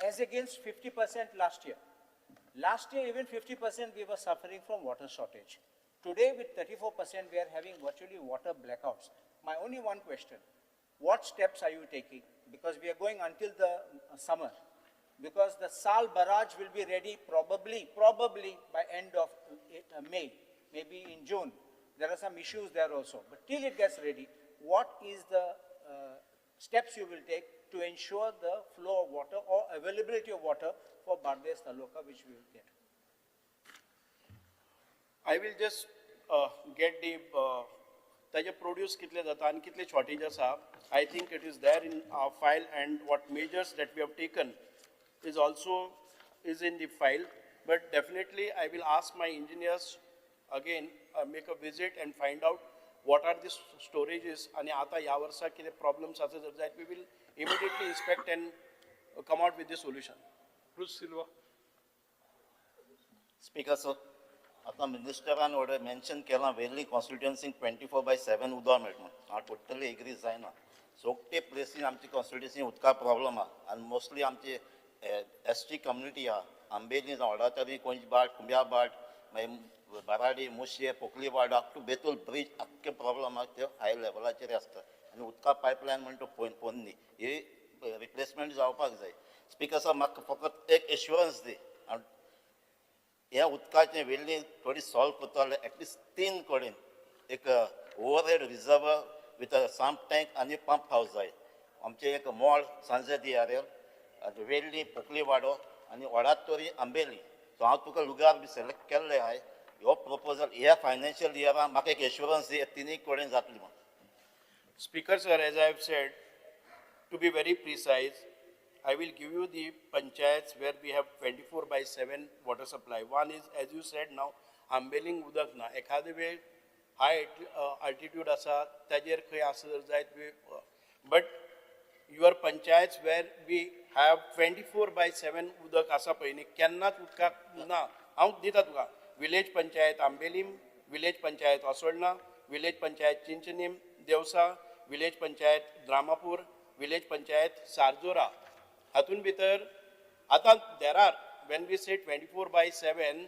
as against 50% last year. Last year, even 50% we were suffering from water shortage. Today, with 34%, we are having virtually water blackouts. My only one question, what steps are you taking? Because we are going until the summer. Because the Sal barrage will be ready probably by end of May, maybe in June. There are some issues there also. But till it gets ready, what is the steps you will take to ensure the flow of water or availability of water for Bardes Taluka, which we will get? I will just get the ताजे produce कितले जाता आणि कितले shortage आसा. I think it is there in our file, and what measures that we have taken is also in the file. But definitely I will ask my engineers again, make a visit and find out what are the storages आणि आता ह्या वर्सा किती problems आसा जर जायत, we will immediately inspect and come out with the solution. Bruce Silva. Speaker, sir. आता मिनिस्टरान order mention केला वेल्ली कॉन्स्टिट्युएन्सीक 24/7 उदक मेळटा. हांव टोटली एग्री जायना. सोगटे प्लेसीन आमची कॉन्स्टिट्युएन्सी उदका प्रॉब्लम आहा आनी मोस्टली आमची एसटी कम्युनिटी आहा. आंबेली वाडातरी कोंचबाट, कुंब्याबाट, मागीर बाराडी, मुशे, पोकली वाड अप टू बेतूल ब्रिज आख्खे प्रॉब्लम आहा ते हाय लेवलाचेर आसता. आनी उदका पायपलायन म्हणटा पोन्नी ही रिप्लेसमेंट जावपाक जाय. स्पीकर सर, म्हाका फकत एक एश्युरन्स दी. ह्या उदकाचें वेल्ली थोडी सॉल्व करतले एटलिस्ट 3 कडेन एक overhead reserve with a sump tank आनी पंप हावस जाय. आमचे एक मोळ सांजे दियारेल वेल्ली पोकली वाडो आनी वाडातोरी आंबेली. सो हांव तुका लुगार बी सिलेक्ट केल्ले आहाय. हो प्रपोजल ह्या फायनान्शियल इयरान म्हाका एक एश्युरन्स दी 3 कडेन जातली म्हणून. Speaker sir, as I have said, to be very precise, I will give you the panchayats where we have 24/7 water supply. One is, as you said now, Ambeling udak na. एखादे वेळ high altitude asa, ताजेर खंय आसा जर जायत, but your panchayats where we have 24/7 उदक आसा पळय न्ही, केन्नाच उदकाक ना. हांव दिता तुका. Village panchayat Ambelim, village panchayat Assolna, village panchayat Chinchinim, Deussua, village panchayat Dramapur, village panchayat Sarzora. हातून भितर आतां there are, when we say 24/7,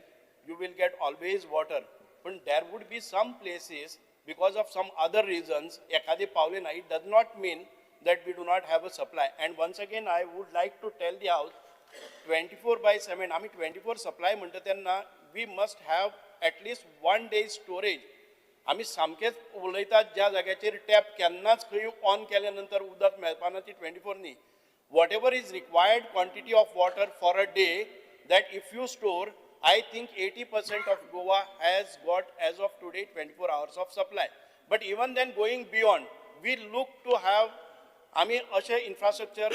you will get always water. But there would be some places, because of some other reasons, एखादे पावले ना. It does not mean that we do not have a supply. And once again, I would like to tell the house, 24/7, आम्ही 24 supply म्हणटा तेन्ना we must have at least 1 day storage. आम्ही सामकेच उलयतात ज्या जाग्याचेर टॅप केन्नाच खंय ऑन केल्या नंतर उदक मेळपाना ती 24 न्ही. Whatever is required quantity of water for a day, that if you store, I think 80% of Goa has got as of today 24 hours of supply. But even then going beyond, we look to have, आम्ही अशे infrastructure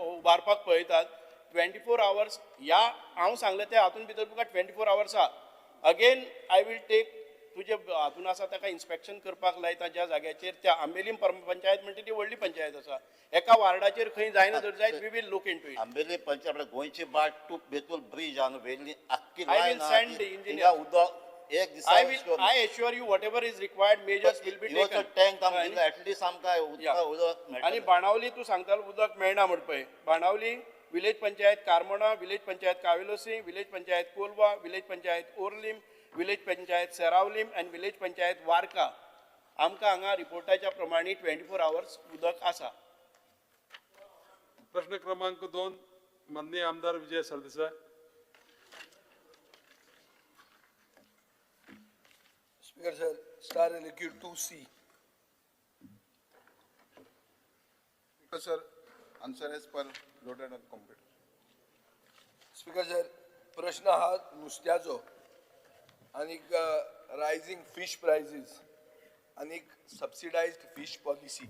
उबारपाक पळयतात 24 hours. ह्या हांव सांगलें ते हातून भितर तुका 24 hours आहा. अगेन आय विल टेक तुजे हातून आसा ताका इन्स्पेक्शन करपाक लायता ज्या जाग्याचेर त्या आंबेली पंचायत म्हणटा ती व्हडली पंचायत आसा. एका वार्डाचेर खंय जायना जर जायत, we will look into it. Ambeli panchayat गोंयची बाट टू बेतूल ब्रिज आनी वेल्ली आख्खी I will send the engineer. उदक एक I assure you whatever is required measures will be taken. Tank आमकां दिला एटलीस्ट आमकां उदक आणि मेळटलें. बाणावली तू सांगतालो उदक मेळना म्हण पळय. Benaulim village panchayat Carmona, village panchayat Cavelossim, village panchayat Colva, village panchayat Orlim, village panchayat Seraulim आणि विलेज पंचायत वारका. आमकां हांगा रिपोर्टाच्या प्रमाणे 24 hours उदक आसा. प्रश्न क्रमांक 2, माननीय आमदार Vijay Sardesai. Speaker sir, star LQ 2C. Speaker sir, answer as per loaded on computer. Speaker sir, प्रश्न हा नुस्त्याचो आनीक रायझिंग फिश प्रायसीस आनीक सबसिडायज्ड फिश पॉलिसी.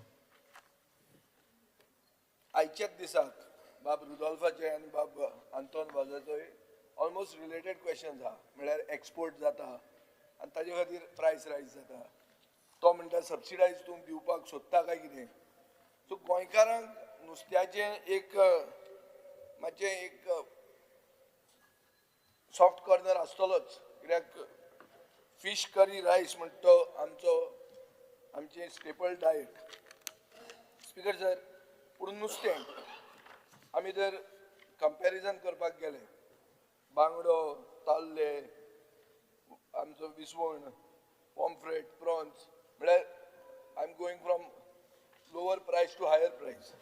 आयच्याच दिसाक बाब रुडॉल्फाचे आनी बाब आंतोन वाजाचोय ऑलमोस्ट रिलेटेड क्वेश्चन्स आहा. म्हळ्यार एक्सपोर्ट जाता आनी ताजे खातीर प्रायस रायज जाता. तो म्हणटा सबसिडायज तूं दिवपाक सोदता काय कितें. सो गोंयकारांक नुस्त्याचें एक मातशें एक सॉफ्ट कॉर्नर आसतलोच. कित्याक फिश करी रायस म्हणटा तो आमचें स्टेपल डायट. स्पीकर सर, पूण नुस्तें आमी जर कंपॅरिजन करपाक गेले बांगडो, ताल्ले, आमचो विसवण, पॉम्फ्रेट, प्रॉन्स, म्हळ्यार I am going from lower प्रायस टू हायर प्रायस.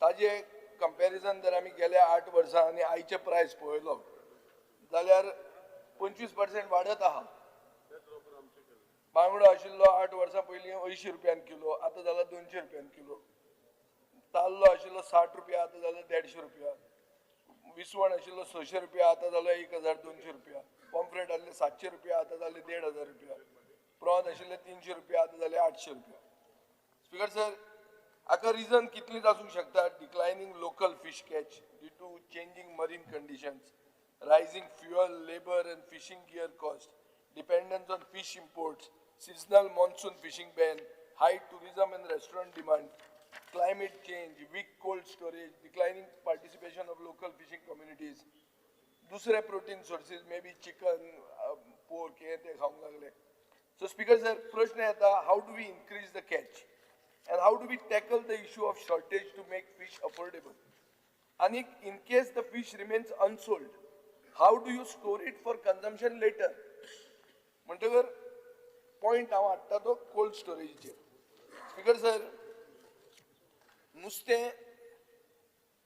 ताजे कंपॅरिजन जर आमी गेल्या 8 वर्सां आनी आयचे प्रायस पळयलो जाल्यार 25% वाडत आहा. बांगडो आशिल्लो 8 वर्सां पयलीं 80 रुपयान किलो, आतां जाला 200 रुपयान किलो. ताल्लो आशिल्लो 60 रुपया, आतां जाला 150 रुपया. विसवण आशिल्लो 600 रुपया, आतां जालो 1200 रुपया. पॉम्फ्रेट आसले 700 रुपया, आतां जाले 1500 रुपया. प्रॉन आशिल्ले 300 रुपया, आतां जाले 800 रुपया. स्पीकर सर, हाका रिजन कितलीच आसूंक शकता. Declining local fish catch due to changing marine conditions, rising fuel, labor and fishing gear cost, dependence on fish imports, seasonal monsoon fishing ban, high tourism and restaurant demand, climate change, weak cold storage, declining participation of local fishing communities, दूसरे protein sources, maybe chicken, pork, हे ते खाऊंक लागले. So speaker sir, प्रश्न येता, how do we increase the catch? And how do we tackle the issue of shortage to make fish affordable? And in case the fish remains unsold, how do you store it for consumption later? म्हणटकर point हांव हाडटा तो cold स्टोरेजीचेर. Speaker sir, नुस्तें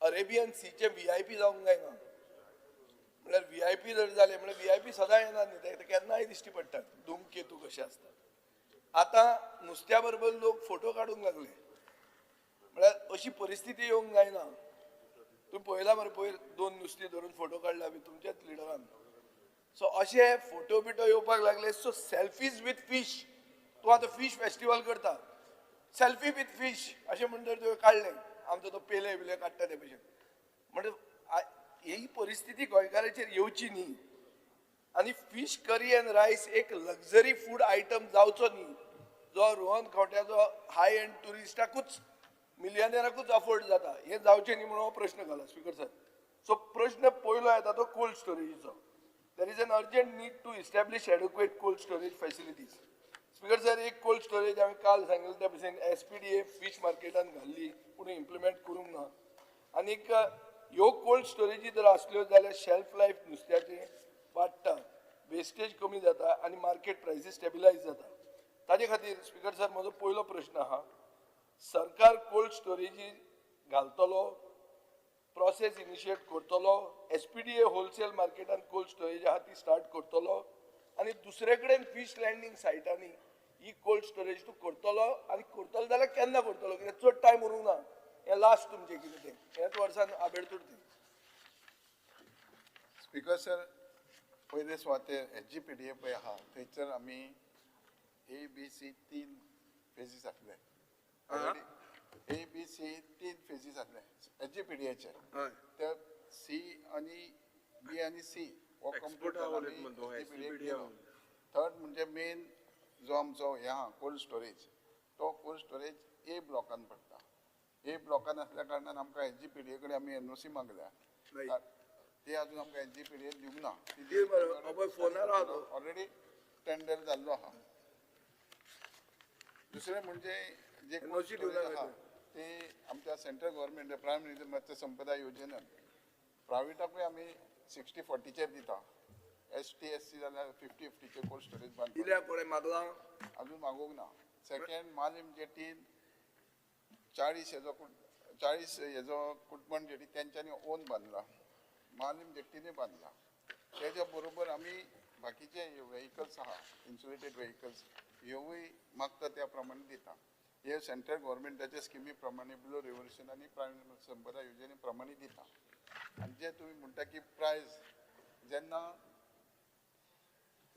Arabian सीचे VIP जावंक जायना. म्हळ्यार VIP जर जालें म्हळ्यार VIP सदां येना न्ही, ते केन्नाय दिश्टी पडटा धूमकेतू कशें आसता. आतां नुस्त्या बरोबर लोक फोटो काडूंक लागले. म्हळ्यार अशी परिस्थिती येवंक जायना. तुम्ही पळयला मरे पयर 2 नुस्तीं धरून फोटो काडला बी तुमच्याच लिडरान. सो अशे फोटो बिटो येवपाक लागले. सो सेल्फीज विथ फिश, तूं आतां फिश फेस्टिवल करता, सेल्फी विथ फिश अशें म्हणटकीर तुवें काडलें आमचो तो पेले बिले काडटा ते भशेन. म्हणजे ही परिस्थिती गोंयकाराचेर येवची न्ही. आनी फिश करी एंड रायस एक लक्झरी फूड आयटम जावचो न्ही, जो रोहन खंवट्याचो हाय एंड टुरिस्टाकूच मिलियनेराकूच अफोर्ड जाता. हे जावचें न्ही म्हणून हो प्रश्न घाला स्पीकर सर. सो प्रश्न पयलो येता तो कोल्ड स्टोरेजीचो. There is an urgent need to establish adequate cold storage facilities. Speaker sir, एक कोल्ड स्टोरेज हांवें काल सांगिल्ले त्या भशेन SPDA फिश मार्केटान घाल्ली पूण इम्प्लिमेंट करूंक ना. आनीक ह्यो कोल्ड स्टोरेजी जर आसल्यो जाल्यार शेल्फ लायफ नुस्त्याचें वाडटा, वेस्टेज कमी जाता आनी मार्केट प्रायसीस स्टेबिलायज जाता. ताजे खातीर स्पीकर सर म्हजो पयलो प्रश्न आहा, सरकार कोल्ड स्टोरेजी घालतलो, प्रोसेस इनिशिएट करतलो, SPDA होलसेल मार्केटान कोल्ड स्टोरेज आहा ती स्टार्ट करतलो, आनी दुसरे कडेन फिश लँडिंग सायटांनी ही कोल्ड स्टोरेज तूं करतलो, आनी करतलो जाल्यार केन्ना करतलो, कित्याक चड टायम उरूंक ना. हें लास्ट तुमचें कितें तें ह्याच वर्सान आबेडतोड तें. स्पीकर सर, पयले सुवातेर SGPDA पळय आहा थंयसर आमी ABC 3 फेजीस आसले. ABC 3 फेजीस आसले SGPDAचे. ते C आनी B आनी C हो कंप्लीट SGPDA. थर्ड म्हणजे मेन जो आमचो हे आहा कोल्ड स्टोरेज, तो कोल्ड स्टोरेज A ब्लॉकान पडटा. A ब्लॉकान आसल्या कारणान आमकां SGPDA कडेन आमी NOC मागल्या. ते अजून आमकां SGPDA दिवंक ना. ऑलरेडी टेंडर जाल्लो आहा. दुसरें म्हणजे जे कोल्ड स्टोरेज आहा ते आमच्या सेंट्रल गव्हर्मेंट प्रायम मिनिस्टर मत्स्य संपदा योजनेन प्रायवेटाकूय आमी 60-40चेर दिता. ST SC जाल्यार 50-50चे कोल्ड स्टोरेज बांदता. अजून मागोवंक ना. सेकंड, मालिम जेटीन 40 हेजो कुटमण जेटी तेंच्यांनी ओन बांदला. मालिम जेटीनूय बांदला. तेच्या बरोबर आमी बाकीचे व्हेहिकल्स आहा इन्सुलेटेड व्हेहिकल्स ह्योय मागता त्या प्रमाणे दिता. हे सेंट्रल गव्हर्मेंटाच्या स्किमी प्रमाणे ब्लू रेव्होल्युशन आनी प्रायम संपदा योजने प्रमाणे दिता. आनी जे तुम्ही म्हणटा की प्रायस जेन्ना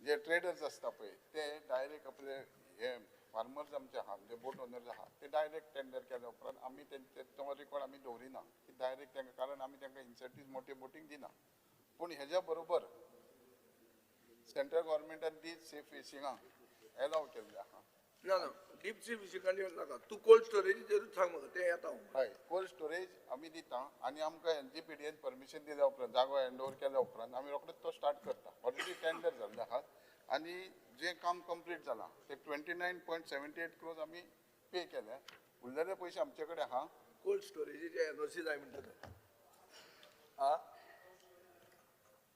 जे ट्रेडर्स असता पळय ते डायरेक्ट आपले हे फार्मर्स आमचे आहा म्हणजे बोट ओनर्स आहा ते डायरेक्ट टेंडर केल्या उपरांत आमी तो रेकॉर्ड आमी दवरिना की डायरेक्ट तांकां, कारण आमी तांकां इन्सेंटिव्ह मोटे बोटींग दिना. पूण हेज्या बरोबर सेंट्रल गव्हर्मेंटान डीप सी फिशिंगाक एलाव केल्ले आहा. ना डीप सी फिशिंगाक नाका, तूं कोल्ड स्टोरेजीचेरूच सांग म्हाका, ते येता. हय, कोल्ड स्टोरेज आमी दिता आनी आमकां SGPDAन परमिशन दिल्या उपरांत जागो हँड ओवर केल्या उपरांत आमी रोखडेच तो स्टार्ट करता. ऑलरेडी टेंडर जाल्ले आहात आनी जे काम कंप्लीट जालां ते 29.78 crores आमी पे केल्या. उरलेले पयशे आमचे कडेन आहा. कोल्ड स्टोरेजीचे NOC जाय म्हणटा तो.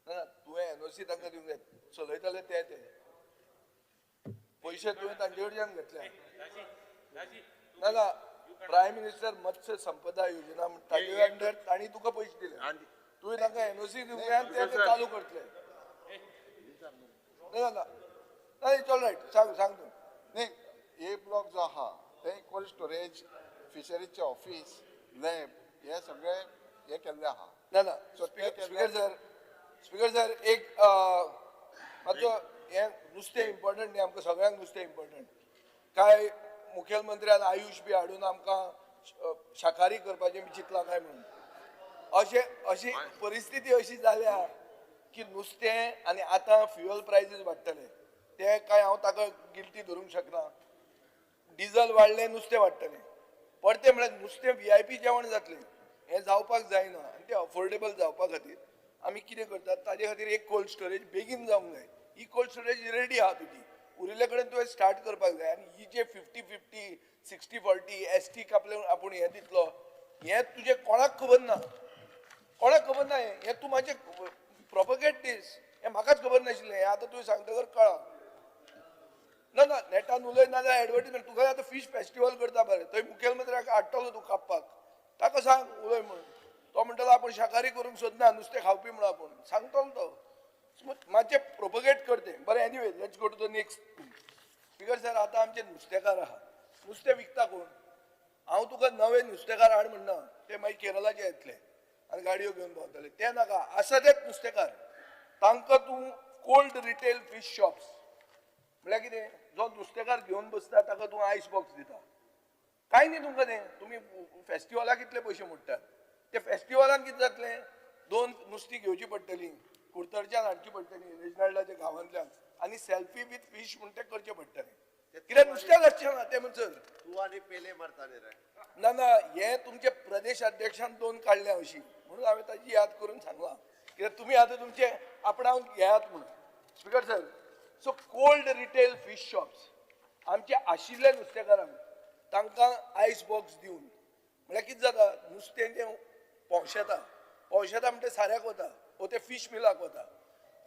ना तुवें एनओसी तांकां दिवंक जाय चलयताले ते पयशे तुवें तांचे कडच्यान घेतले ना ना प्रायम मिनिस्टर मत्स्य संपदा योजना ताजे अंडर तांणी तुका पयशे दिले तुवें तांकां एनओसी दिवंक जाय आनी ते चालू करतले ना ना ना इट्स ऑल रायट सांग सांग तूं नाही ए ब्लॉक जो आहा ते कोल्ड स्टोरेज फिशरीजचे ऑफिस लॅब हे सगळे हे केल्ले आहा ना ना स्पीकर सर एक मातसो हे नुस्तें इम्पॉर्टंट न्ही आमकां सगळ्यांक नुस्तें इम्पॉर्टंट काय मुखेलमंत्र्यान आयुश बी हाडून आमकां शाकाहारी करपाचें बी चिंतलां काय म्हणून अशी परिस्थिती अशी जाल्या की नुस्तें आनी आतां फ्युअल प्रायसीस वाडटले ते काय हांव ताका गिल्टी धरूंक शकना डिझल वाडलें नुस्तें वाडटलें परतें म्हळ्यार नुस्तें VIP जेवण जातलें हें जावपाक जायना आनी तें अफोर्डेबल जावपा खातीर आमी कितें करतात ताजे खातीर एक कोल्ड स्टोरेज बेगीन जावंक जाय ही कोल्ड स्टोरेज रेडी आहा तुजी उरिल्ले कडेन तुवें स्टार्ट करपाक जाय आनी ही जे 50-50 60-40 ST आपल्याक आपूण हें दितलो हें तुजें कोणाक खबर ना हें तूं मातशें प्रोपगेट दीस हें म्हाकाच खबर नाशिल्लें हें आतां तुवें सांगतकर कळ्ळां ना ना नेटान उलय नाजाल्यार एडवर्टिजमेंट तुका आतां फीश फेस्टिवल करता बरें थंय मुखेलमंत्र्याक हाडटलो तूं कापपाक ताका सांग उलय म्हणून तो म्हणटलो आपूण शाकाहारी करूंक सोदना नुस्तें खावपी म्हणून आपूण सांगतलो तो मातशें प्रोपगेट करते बरें anyway let's go to the next speaker sir आतां आमचे नुस्तेकार आहा नुस्तें विकता कोण हांव तुका नवे नुस्तेकार हाड म्हणना ते मागीर केरळाचे येतले आनी गाडयो घेवन भोंवतले ते नाका आसा तेच नुस्तेकार तांकां तूं कोल्ड रिटेल फीश शॉप्स म्हळ्यार कितें जो नुस्तेकार घेवन बसता ताका तूं आयस बॉक्स दिता कांय न्ही तुमकां तें तुमी फेस्टिवलाक कितले पयशे मोडटात ते फेस्टिवलान कितें जातलें 2 नुस्तीं घेवची पडटलीं कुडतरच्यान हाडची पडटलीं रेजनाल्डाच्या गांवांतल्यान आनी सेल्फी विथ फीश म्हण तें करचें पडटलें कित्याक नुस्तें घातचें ना तें म्हणसर तूं आनी पेले मारता न्ही रे ना ना हे तुमचे प्रदेश अध्यक्षान 2 काडल्या अशी म्हणून हांवें ताची याद करून सांगलां कित्याक तुमी आतां तुमचे आपणावन घेयात म्हणून speaker sir so cold retail fish shops आमचे आशिल्ले नुस्तेकारांक तांकां आयस बॉक्स दिवन म्हळ्यार कितें जाता नुस्तें जें पोंशेता म्हणटा साऱ्याक वता वो ते फीश मिलाक वता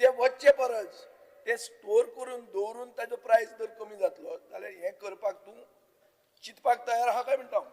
ते वचचे परस ते स्टोर करून दवरून ताजो प्रायस जर कमी जातलो जाल्यार हें करपाक तूं चिंतपाक तयार आहा काय म्हणटा हांव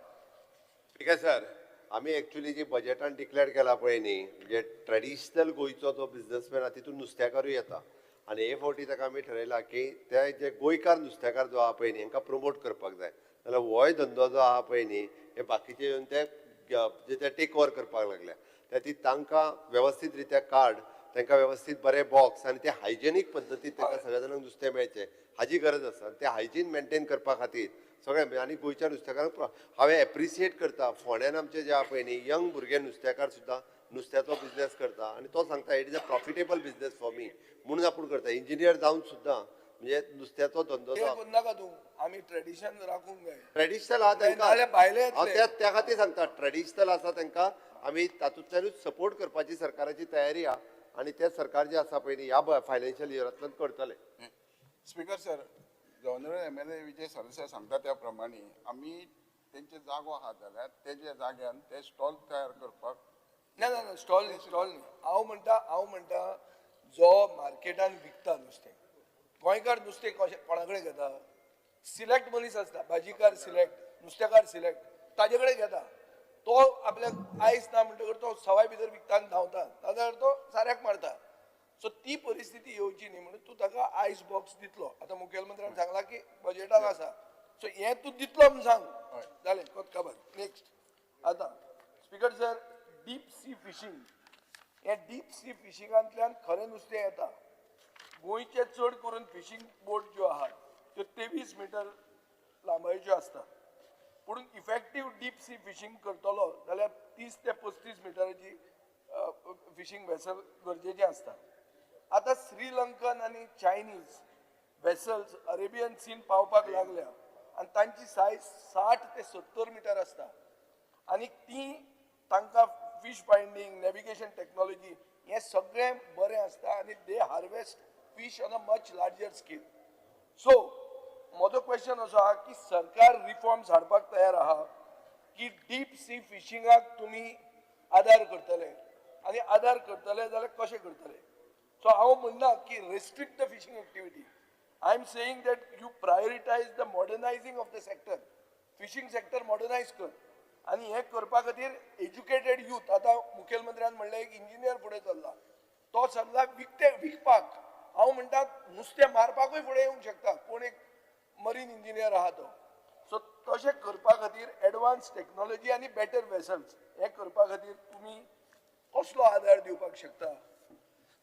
ठीक आहे सर आमी एक्चुअली जी बजेटान डिक्लेअर केला पळय न्ही म्हणजे ट्रेडिशनल गोंयचो जो बिझनेसमॅन आहा तितून नुस्तेकारूय येता आनी हे फावटी ताका आमी ठरयलां की ते जे गोंयकार नुस्तेकार जो आहा पळय न्ही हांकां प्रमोट करपाक जाय जाल्यार होय धंदो जो आहा पळय न्ही हे बाकीचे येवन ते टेक ओवर करपाक लागल्या त्या ती तांकां वेवस्थीत रित्या कार्ड तांकां वेवस्थीत बरे बॉक्स आनी ते हायजेनीक पद्दतीन तांकां सगळ्या जाणांक नुस्तें मेळचें हाची गरज आसा ते हायजीन मेंटेन करपा खातीर सगळे आनी गोंयच्या नुस्तेकारांक हांवें एप्रिशिएट करता फोंड्यान आमचे जे आहा पळय न्ही यंग भुरगे नुस्तेकार सुद्दां नुस्त्याचो बिझनेस करता आनी तो सांगता it is a profitable business for me म्हणून आपूण करता इंजिनियर जावन सुद्दां म्हणजे नुस्त्याचो धंदो नाका तूं आमी ट्रेडिशन राखूंक जाय ट्रेडिशनल आहा नाल्यार भायले तांकां येतले. हांव त्या खातीर सांगता ट्रेडिशनल आसा तांकां आमी तातूंतल्यानूच सपोर्ट करपाची सरकाराची तयारी आहा आनी ते सरकार जे आसा पळय न्ही ह्या फायनान्शियल इयरांतल्यान करतले speaker sir governor MLA Vijay Sardesai सांगता त्या प्रमाणे आमी तेंचे जागो आहा जाल्यार तेजे जाग्यान ते स्टॉल तयार करपाक ना ना ना स्टॉल न्ही हांव म्हणटा जो मार्केटान विकता नुस्तें गोंयकार नुस्तें कोणा कडेन घेता सिलेक्ट मनीस आसता भाजीकार सिलेक्ट नुस्तेकार सिलेक्ट ताजे कडेन घेता तो आपल्याक आयस ना म्हणटकर तो सवाय भितर विकता आनी धांवता नाजाल्यार तो साऱ्याक मारता सो ती परिस्थिती येवची न्ही म्हणून तूं ताका आयस बॉक्स दितलो आतां मुखेलमंत्र्यान सांगलां की बजेटान आसा सो हें तूं दितलो म्हूण सांग जालें कोत खबर नेक्स्ट आतां speaker sir deep sea fishing हे डीप सी फिशिंगांतल्यान खरें नुस्तें येता गोंयचे चड करून फिशींग बोट ज्यो आहात त्यो 23 मिटर लांबायेच्यो आसता पूण इफेक्टीव डीप सी फिशींग करतलो जाल्यार 30 ते 35 मिटराची फिशींग वेसल गरजेचें आसता आतां श्रीलंकन आनी चायनीज वेसल्स अरेबियन सीन पावपाक लागल्या आनी तांची सायज 60 ते 70 मिटर आसता आनी ती तांकां फीश फायंडींग नॅविगेशन टेक्नॉलॉजी हें सगळें बरें आसता आनी they harvest fish on a much larger scale. So, म्हजो क्वेश्चन असो आहा की सरकार रिफॉर्म्स हाडपाक तयार आहा की डीप सी फिशिंगाक तुमी आदार करतले आनी आदार करतले जाल्यार कशें करतले सो हांव म्हणना की restrict the fishing activity. I am saying that you prioritise the modernising of the sector. Fishing sector modernise कर आणि हे करपा खातीर एज्युकेटेड यूथ, आता मुखेलमंत्र्यान म्हणलें एक इंजिनियर फुडें चल्ला, तो चल्ला विकपाक. हांव म्हणटा नुस्तें मारपाकूय फुडें येवंक शकता कोण एक मरीन इंजिनियर आहा तो. सो तशें करपा खातीर एडवान्स टेक्नॉलॉजी आनी बेटर वेसल्स हे करपा खातीर तुमी कसलो आदार दिवपाक शकता?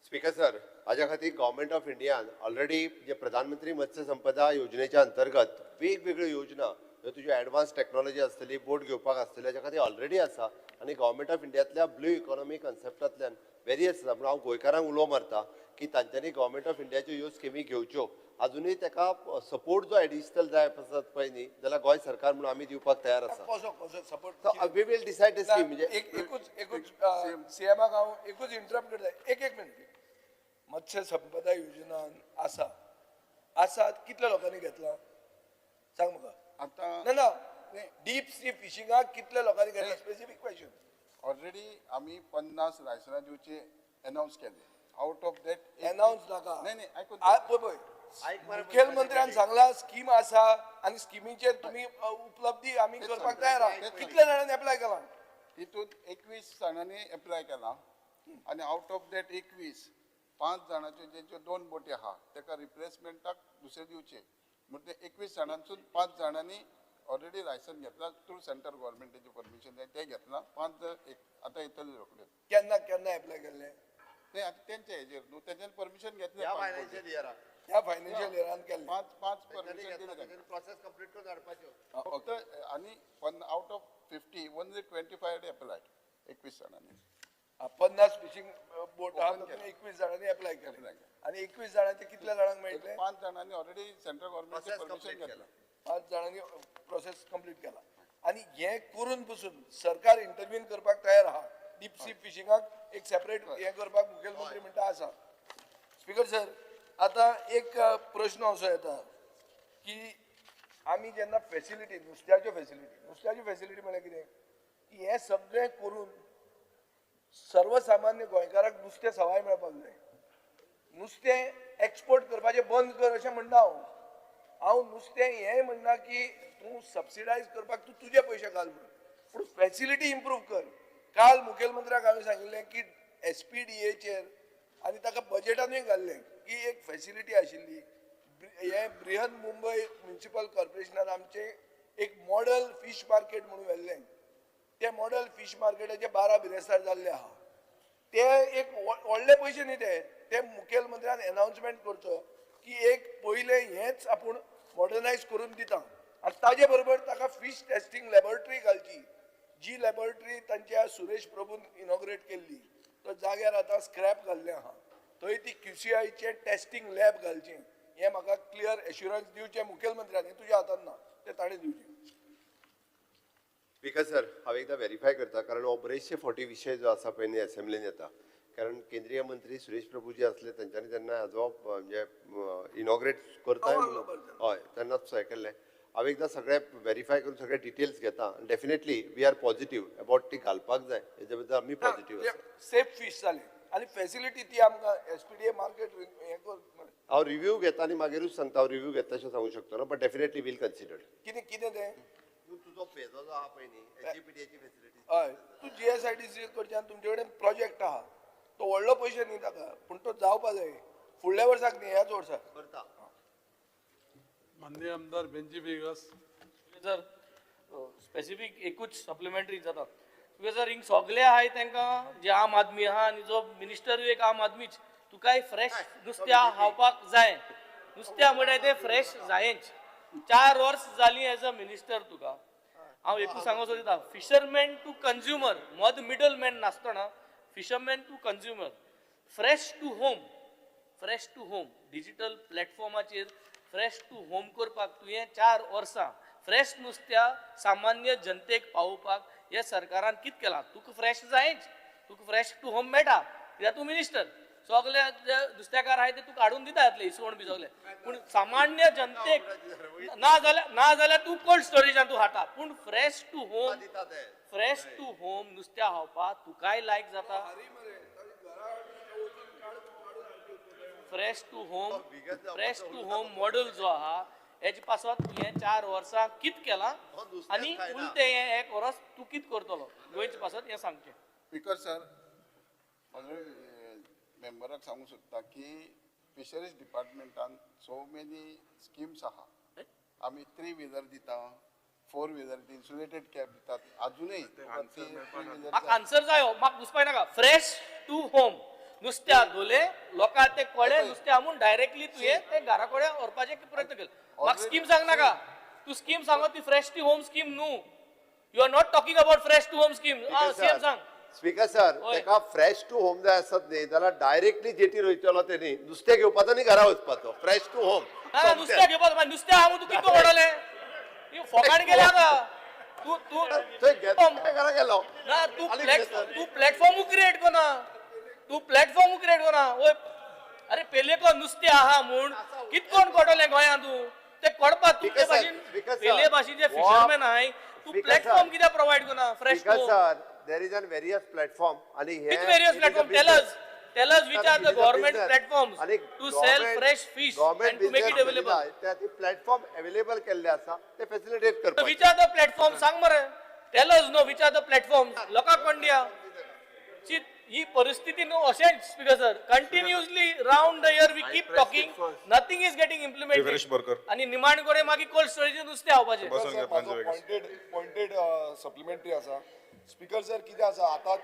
स्पीकर सर, हाज्या खातीर गव्हर्मेंट ऑफ इंडियान ऑलरेडी जे प्रधानमंत्री मत्स्य संपदा योजनेच्या अंतर्गत वेगवेगळ्यो योजना ह्यो तुज्यो एडवान्स टेक्नॉलॉजी आसतली, बोट घेवपाक आसतली, हाज्या खातीर ऑलरेडी आसा. आनी गव्हर्मेंट ऑफ इंडियातल्या ब्लू इकॉनॉमी कन्सेप्टांतल्यान वेरियस आसा. पूण हांव गोंयकारांक उलो मारता की तांच्यांनी गव्हर्मेंट ऑफ इंडियाच्यो ह्यो स्किमी घेवच्यो. अजुनूय ताका सपोर्ट जो एडिशनल जाय आसत पळय न्ही, जाल्यार गोंय सरकार म्हणून आमी दिवपाक तयार आसा. कसो support? We will decide the scheme. म्हणजे एकूच सीएमाक हांव एकूच इंटरप्ट करता. एक मिनिट. मत्स्य संपदा योजना आसा कितल्या लोकांनी घेतला सांग म्हाका. आता ना डीप सी फिशिंगाक कितल्या लोकांनी घेतला? Specific question. ऑलरेडी आम्ही 50 लायसन्स दिवचे अनाउन्स केले. आउट ऑफ दॅट अनाउन्स नाका. नाही ऐकून पळय मुखेलमंत्र्यान सांगला स्कीम आसा आणि स्किमीचेर तुम्ही उपलब्धी आम्ही करपाक तयार आहा. कितल्या जाणांनी अप्लाय केला? तितून 21 जाणांनी अप्लाय केला आणि आउट ऑफ दॅट 21 5 जाणांच्यो ज्यांच्यो 2 बोटी आहा ताका रिप्लेसमेंटाक दुसरे दिवचे. म्हणजे 21 जाणांसून 5 जाणांनी ऑलरेडी लायसन घेतला थ्रू सेंट्रल गव्हर्मेंटाची परमिशन जाय ते घेतला. 5 आता येतले रोखडे. केन्ना अप्लाय केल्ले? नाही आता त्यांच्या हेजेर न्हू तेंच्यानी परमिशन घेतले. ह्या फायनान्शियल इयरान केल्ले. 5 परमिशन दिले. प्रोसेस कंप्लीट करून हाडपाच्यो. फक्त आणि आउट ऑफ 50 ओनली 25 अप्लाय 21 जाणांनी. 50 फिशिंग बोट आहा 21 जाणांनी अप्लाय केले आणि 21 जाणांचे कितल्या जाणांक मेळटले? 5 जाणांनी ऑलरेडी सेंट्रल गव्हर्मेंटचे परमिशन घेतला. 5 जाणांनी प्रोसेस कंप्लीट केला आणि हे करून पसून सरकार इंटरव्यून करपाक तयार आहा. डीप सी फिशिंगाक एक सेपरेट हे करपाक मुखेलमंत्री म्हणटा आसा. स्पीकर सर, आता एक प्रश्न असो येता की आमी जेन्ना फेसिलिटी नुस्त्याच्यो फेसिलिटी म्हळ्यार कितें की हे सगळें करून सर्वसामान्य गोंयकाराक नुस्तें सवाय मेळपाक जाय. नुस्तें एक्सपोर्ट करपाचें बंद कर अशें म्हणना हांव नुस्तें हें म्हणना की तूं सबसिडायज करपाक तूं तुजे पयशे घाल म्हणून, पूण फॅसिलिटी इम्प्रूव कर. काल मुखेलमंत्र्याक हांवें सांगिल्लें की SPDAचेर आनी ताका बजेटानूय घाल्लें की एक फॅसिलिटी आशिल्ली. हे बृहन मुंबय म्युनिसिपल कॉर्पोरेशनान आमचें एक मॉडल फीश मार्केट म्हणून व्हेल्लें. ते मॉडल फीश मार्केटाचे 12 बिरेस्तार जाल्ले आहा. ते एक व्हडले पयशे न्ही ते मुखेलमंत्र्यान अनाउन्समेंट करचो की एक पयले हेच आपूण मॉडर्नायज करून दिता आनी ताजे बरोबर ताका फीश टेस्टिंग लॅबोरेटरी घालची. जी लॅबोरेटरी तांच्या सुरेश प्रभून इनॉग्रेट केल्ली तो जाग्यार आतां स्क्रॅप घाल्लें आहा. थंय ती QCIचे टेस्टिंग लॅब घालचें हें म्हाका क्लियर एश्युरन्स दिवचें मुखेलमंत्र्यांनी. तुज्या हातान ना, ते ताणें दिवचें. स्पीकर सर, हांव एकदां व्हेरीफाय करता कारण हो बरेचशे फावटी विशय जो आसा पळय न्ही असेंब्लीन येता. कारण केंद्रीय मंत्री सुरेश प्रभू जे असले तेंच्यांनी जेन्ना हाजो म्हणजे इनॉग्रेट करताय म्हणून हय तेन्नाच हें केल्लें. हांव एकदां सगळें व्हेरीफाय करून सगळे डिटेल्स घेता. Definitely we are positive about ती घालपाक जाय हेजे बद्दल आमी पॉझिटिव्ह आसा. सेफ फीश जाले आनी फॅसिलिटी ती आमकां SPDA मार्केट हें कर. हांव रिव्ह्यू घेता आनी मागीरूच सांगता. हांव रिव्ह्यू घेता अशें सांगूंक शकतो ना, बट डेफिनेटली वील कन्सिडर. कितें तें तुजो फेजो जो आहा पळय न्ही SGPDAची फॅसिलिटी हय तूं GSIDC कडच्यान तुमचे कडेन प्रोजेक्ट आहा तो व्हडलो पयशे न्ही ताका, पूण तो जावपा जाय फुडल्या वर्साक न्ही ह्याच वर्साक करता. माननीय आमदार बेंजी वेगस. जर स्पेसिफीक एकूच सप्लिमेंटरी जाता तुगे जर हिंग सगळे आहाय तांकां जे आम आदमी आहा आनी जो मिनिस्टरूय एक आम आदमीच तुकाय फ्रेश नुस्त्या खावपाक जाय. नुस्त्या म्हळ्यार ते फ्रेश जायेच. 4 वर्स जालीं एज अ मिनिस्टर तुका. हांव एकूच सांगोसो दिता फिशरमॅन टू कंज्युमर मद मिडल मॅन नासतना fisherman to consumer fresh to home digital प्लॅटफॉर्माचेर फ्रेश टू होम करपाक तुवें 4 वर्सां फ्रेश नुस्त्या सामान्य जनतेक पावोवपाक हे सरकारान कितें केलां. तुका फ्रेश जायच, तुका फ्रेश टू होम मेळटा कित्याक तूं मिनिस्टर. सगळे जे नुस्तेकार आहाय ते तुका हाडून दिता येतले इसवण बी सगळे, पूण सामान्य जनतेक ना जाल्यार तूं कोल्ड स्टोरेजान तूं हाडटा. पूण फ्रेश टू होम नुस्त्या खावपाक तुकाय लायक जाता. फ्रेश टू होम मॉडेल जो आहा हेजे पासत हे 4 वर्सां कित केला आणि उलटे हे 1 वर्स तू कित करतलो गोंयचे पासत हे सांगचे स्पीकर सर मेंबराक सांगू सोदता की फिशरीज डिपार्टमेंटान सो मेनी स्किम्स आहा आमी 3 व्हिलर दिता 4 व्हिलर इन्सुलेटेड कॅब दितात अजूनही म्हाका आन्सर जाय म्हाका घुसपाय नाका फ्रेश टू होम नुस्त्या धुले लोकां ते कळे नुस्तें आमून डायरेक्टली तुये ते घरा कडेन व्हरपाचे प्रयत्न केले म्हाका स्कीम सांग नाका तू स्कीम सांगत ती फ्रेश टू होम स्कीम न्हू you are not talking about fresh to home scheme CM सांग स्पीकर सर ताका फ्रेश टू होम जाय आसत न्ही जाल्यार डायरेक्टली जेटी रोयतलो ते न्ही नुस्तें घेवपाचो न्ही घरा वचपाचो फ्रेश टू होम नुस्तें घेवपाचो नुस्तें हांव तू कितको व्हडले फोकाण गेले आतां तू तू घरा गेलो ना तू प्लॅटफॉर्म क्रिएट कोना तू प्लॅटफॉर्म क्रिएट कोना ओय अरे पेले को नुस्तें आहा म्हूण कितकोण कोडले गोंयांत तू ते कोडपा तू ते भाशेन पेले भाशेचे फिशरमॅन आहाय तू प्लॅटफॉर्म कित्याक प्रोवायड कोना fresh to sir there is a various platform आणि हे which various platform tell us which are the government platforms to sell fresh fish and to make it available त्या ती प्लॅटफॉर्म अवेलेबल केल्ले आसा ते facilitate करपाक which are the platforms सांग मरे tell us no which are the platforms लोकांक कोण दिया ही परिस्थिती न्हू अशेंच speaker sir continuously round the year we keep talking nothing is getting implemented आणि निमाण कडे मागीर कोल्ड स्टोरेज नुस्तें हावपाचें पॉइंटेड सप्लिमेंटरी आसा स्पीकर सर कितें आसा आतां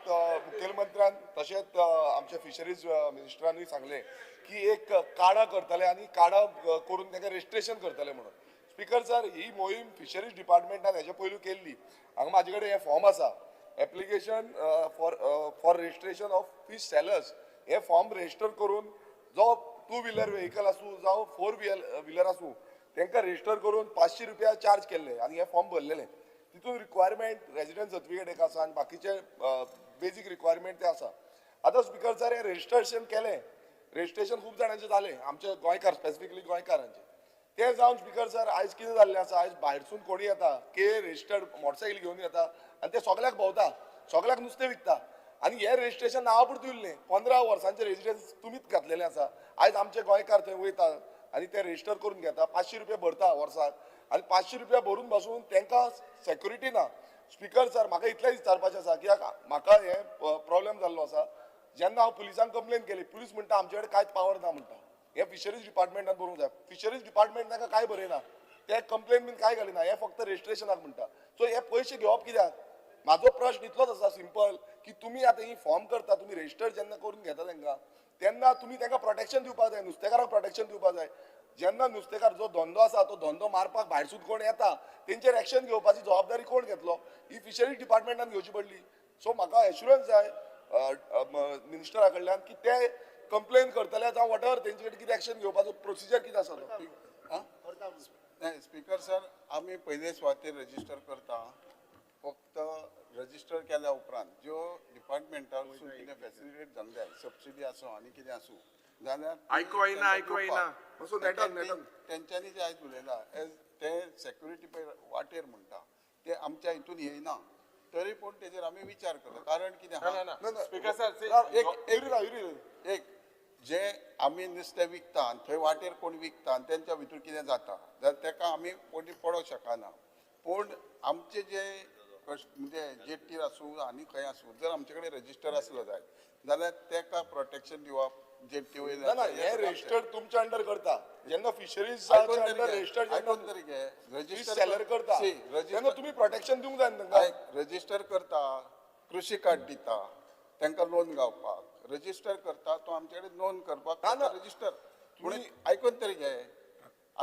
मुखेलमंत्र्यान तशेंच आमच्या फिशरीज मिनिस्टरानूय सांगलें की एक काडा करतले आनी काडा करून ताका रेजिस्ट्रेशन करतले म्हणून स्पीकर सर ही मोहीम फिशरीज डिपार्टमेंटान हेजे पयलू केल्ली हांगा म्हाजे कडेन हे फॉर्म आसा application for registration of fish sellers हे फॉर्म रेजिस्टर करून जो 2 व्हिलर व्हेकल आसूं जावं 4 व्हिलर आसूं तांकां रेजिस्टर करून 500 रुपया चार्ज केल्ले आनी हे फॉर्म भरलेले तितून रिक्वायरमेंट रेजिडेंट सर्टिफिकेट एक आसा आनी बाकीचे बेजीक रिक्वायरमेंट ते आसा आतां स्पीकर सर हे रेजिस्ट्रेशन केलें रेजिस्ट्रेशन खूब जाणांचे जालें आमचे गोंयकार स्पेसिफिकली गोंयकारांचे ते जावन स्पीकर सर आयज कितें जाल्लें आसा आयज भायरसून कोणी येता के रेजिस्टर्ड मोटरसायकल घेवन येता आनी ते सगळ्याक भोंवता सगळ्याक नुस्तें विकता आनी हे रेजिस्ट्रेशन नांवा पुरतें उरलें 15 वर्सांचें रेजिस्ट्रेशन तुमीच घातलेलें आसा आयज आमचे गोंयकार थंय वयता आनी ते रेजिस्टर करून घेता 500 रुपया भरता वर्साक आनी 500 रुपया भरून बसून तांकां सेक्युरिटी ना स्पीकर सर म्हाका इतलें विचारपाचें आसा कित्याक म्हाका हे प्रॉब्लेम जाल्लो आसा जेन्ना हांव पुलिसांक कंप्लेन केली पुलीस म्हणटा आमचे कडेन कांयच पावर ना म्हणटा हे फिशरीज डिपार्टमेंटान बरोवंक जाय फिशरीज डिपार्टमेंट तांकां काय बरयना ते कंप्लेन बीन काय घालिना हे फक्त रेजिस्ट्रेशनाक म्हणटा सो हे पयशे घेवप कित्याक म्हाजो प्रश्न इतलोच आसा सिंपल की तुमी आतां ही फॉर्म करता तुमी रेजिस्टर जेन्ना करून घेता तांकां तेन्ना तुमी तांकां प्रोटेक्शन दिवपाक जाय नुस्तेकाराक प्रोटेक्शन दिवपाक जाय जेन्ना नुस्तेकार जो धंदो आसा तो धंदो मारपाक भायरसून कोण येता तेंचेर एक्शन घेवपाची जबाबदारी कोण घेतलो ही फिशरीज डिपार्टमेंटान घेवची पडली सो म्हाका एश्युरन्स जाय मिनिस्टरा कडल्यान की ते कंप्लेन करतले जावं वॉटेवर तेंचे कडेन कितें एक्शन घेवपाचो प्रोसिजर कितें आसा तो स्पीकर सर आमी पयले सुवातेर रजिस्टर करता फक्त रजिस्टर केल्या उपरांत ज्यो डिपार्टमेंटासून कितें फॅसिलिटेट जाल्ले सबसिडी आसूं आनी कितें आसूं जाल्यार तेंच्यांनी जे आयज उलयला ते सेक्युरिटी पळय वाटेर म्हणटा ते आमच्या हितून येयना तरी पूण तेजेर आमी विचार करता कारण कितें स्पीकर सर एक जे आमी नुस्तें विकता आनी थंय वाटेर कोण विकता आनी तेंच्या भितर कितें जाता जाल्यार तेका आमी कोणी पडोवंक शकना पूण आमचे जे म्हणजे जेटीर आसूं आनी खंय आसूं जर आमचे कडेन रजिस्टर आसलो जाय जाल्यार तेका प्रोटेक्शन दिवप जेटी वयल्यान हे रेजिस्टर्ड तुमच्या अंडर करता जेन्ना फिशरीज रेजिस्टर्ड रजिस्टर सेलर करता तेन्ना तुमी प्रोटेक्शन दिवंक जाय तांकां रजिस्टर करता कृषी कार्ड दिता तांकां लोन गावपाक रजिस्टर करता तो आमचे कडेन नोंद करपाक रजिस्टर तुमी आयकून तरी घे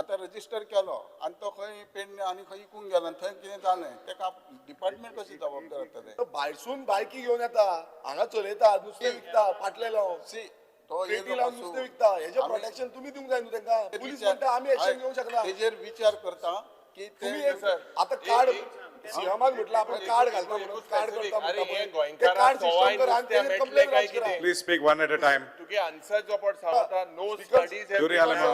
आतां रजिस्टर केलो आनी तो खंय पेडणे आनी खंय इकूंक गेलो आनी थंय कितें जालें तेका डिपार्टमेंट कशी जबाबदार आसतले भायरसून बायकी घेवन येता हांगा चलयता नुस्तें विकता पाटले लावन तो पेटी लावन नुस्तें विकता हेजें प्रोटेक्शन तुमी दिवंक जाय न्हू तांकां पुलीस म्हणटा आमी एक्शन घेवंक शकना तेजेर विचार करता की तुमी आतां कार्ड सीएमाक म्हटलं आपण कार्ड घालता म्हणून कार्ड करता म्हणटा कार्ड सिस्टम कर आनी तेजेर कंप्लेन रायज करा Please speak one at a time. तुगे आन्सर जो पड सांगता नो स्टडीज Jury आलेमा.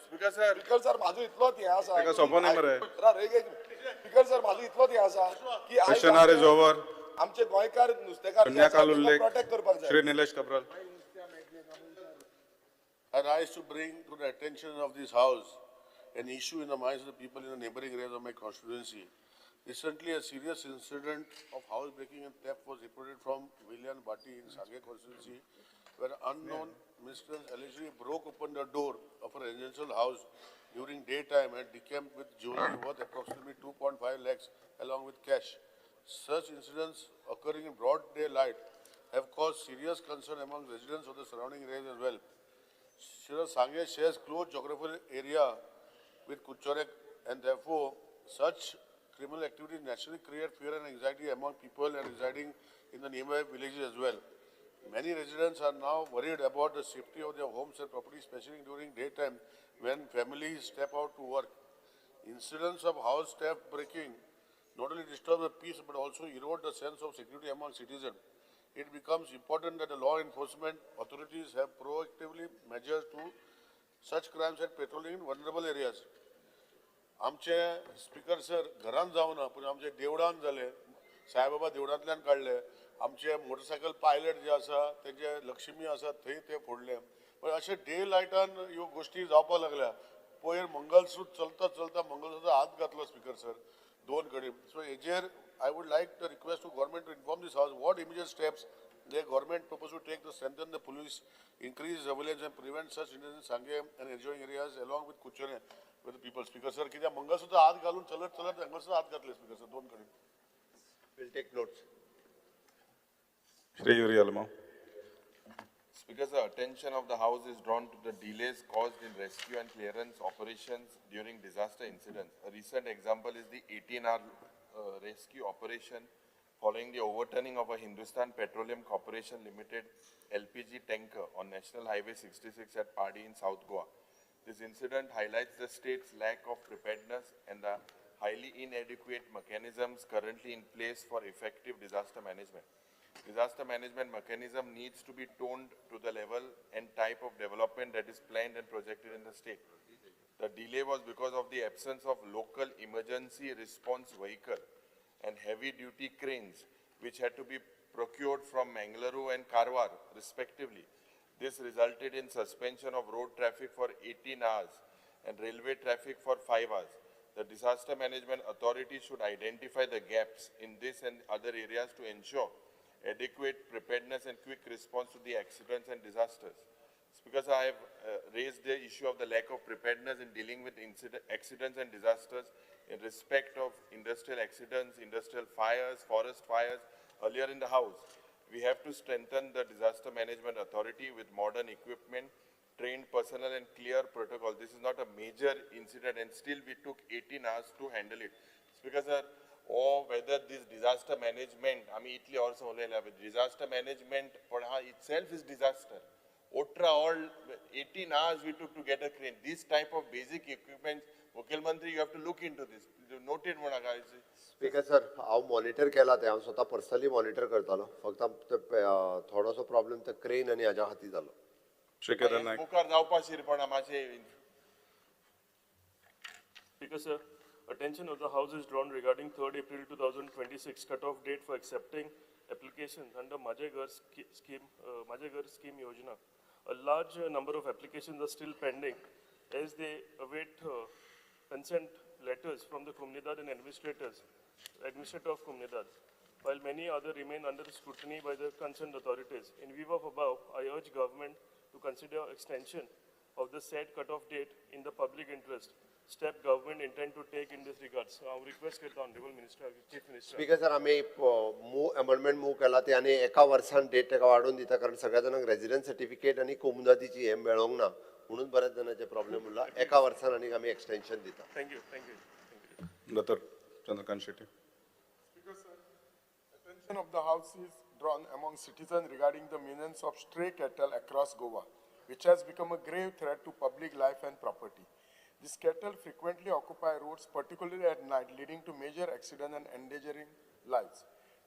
स्पीकर सर म्हाजो इतलोच हे आसा तेका सोंपोवन मरे. स्पीकर सर म्हाजो इतलोच हे आसा की Question hour is over. आमचे गोंयकार नुस्तेकार कन्या काल उल्लेख प्रोटेक्ट करपाक जाय Shri Nilesh Cabral. I rise to bring to the attention of this House an issue in the minds of the people in the neighboring areas of my constituency. Recently, a serious incident of house breaking and theft was reported from William Bhatti in Sage constituency, where unknown miscreants allegedly broke open the door of a residential house during daytime and decamped with jewelry worth approximately 2.5 lakhs along with cash. Such incidents occurring in broad daylight have caused serious concern among residents of the surrounding areas as well. Sange shares close geographical area with Kuchorek, and therefore such criminal activities naturally create fear and anxiety among people and residing in the nearby villages as well. Many residents are now worried about the safety of their homes and properties, especially during daytime when families step out to work. Incidents of house theft breaking not only disturb the peace but also erode the sense of security among citizens. It becomes important that the law enforcement authorities have proactively measures to such crimes and patrolling in vulnerable areas. आमचे speaker sir घरान जावना पण आमचे देवळान जाले साईबाबा देवळांतल्यान काडले आमचे motorcycle pilot जे आसा तेजे लक्ष्मी आसा थंय ते फोडले पण अशे डे लायटान ह्यो गोष्टी जावपाक लागल्या पयर मंगलसूत्र चलता चलता मंगलसूत्र हात घातलो स्पीकर सर दोन कडेन सो हेजेर I would like to request to government to inform this house what immediate steps the government propose to take to strengthen the police, increase surveillance and prevent such incidents in Sange and adjoining areas along with Kuchone with the people. Speaker sir, कित्याक मंगळसूत्र हात घालून चलत चलत हांगासर हात घातले speaker sir दोन कडेन. We'll take notes. Shri Yuri Almo. Speaker, the attention of the House is drawn to the delays caused in rescue and clearance operations during disaster incidents. A recent example is the 18-hour rescue operation following the overturning of a Hindustan Petroleum Corporation Limited LPG tanker on National Highway 66 at Padi in South Goa. This incident highlights the state's lack of preparedness and the highly inadequate mechanisms currently in place for effective disaster management. Disaster management mechanism needs to be toned to the level and type of development that is planned and projected in the state. The delay was because of the absence of local emergency response vehicle and heavy-duty cranes, which had to be procured from Mangaluru and Karwar, respectively. This resulted in suspension of road traffic for 18 hours and railway traffic for 5 hours. The Disaster Management Authority should identify the gaps in this and other areas to ensure adequate preparedness and quick response to the accidents and disasters. Because I have raised the issue of the lack of preparedness in dealing with accidents and disasters in respect of industrial accidents, industrial fires, forest fires earlier in the House. We have to strengthen the Disaster Management Authority with modern equipment, trained personnel and clear protocol. This is not a major incident and still we took 18 hours to handle it. Because or whether this disaster management, I mean, Italy also disaster management itself is disaster. Otra all 18 hours we took to get a crane. This type of basic equipment, Mukhil Mantri, you have to look into this. You noted what I say. Speaker sir हांव monitor केला ते हांव स्वता personally monitor करतालो फक्त थोडोसो problem ते crane आनी हाज्या खातीर जालो. Shri Kedan Naik. मुखार जावपा शिरपणा मातशे. Speaker sir, attention of the House is drawn regarding 3rd April 2026 cut-off date for accepting applications under Majhe Ghar scheme Yojana. A large number of applications are still pending as they await consent letters from the Kumnidad and administrator of Kumnidad, while many others remain under scrutiny by the concerned authorities. In view of above, I urge government to consider extension of the said cut-off date in the public interest. Step government intend to take in this regard. So I request the Honorable Minister, Chief Minister. Speaker sir आम्ही amendment move केला ते आनी एका वर्सान date ताका वाडोवन दिता कारण सगळ्या जाणांक रेजिडेंट सर्टिफिकेट आनी कोमुनादीची हे मेळोंक ना म्हणून बऱ्याच जाणांचे प्रॉब्लेम उरला एका वर्सान आनी आमी एक्सटेंशन दिता. Thank you. Dr. Chandrakant Shetty. Speaker sir, attention of the House is drawn among citizens regarding the menace of stray cattle across Goa, which has become a grave threat to public life and property. These cattle frequently occupy roads, particularly at night, leading to major accidents and endangering lives.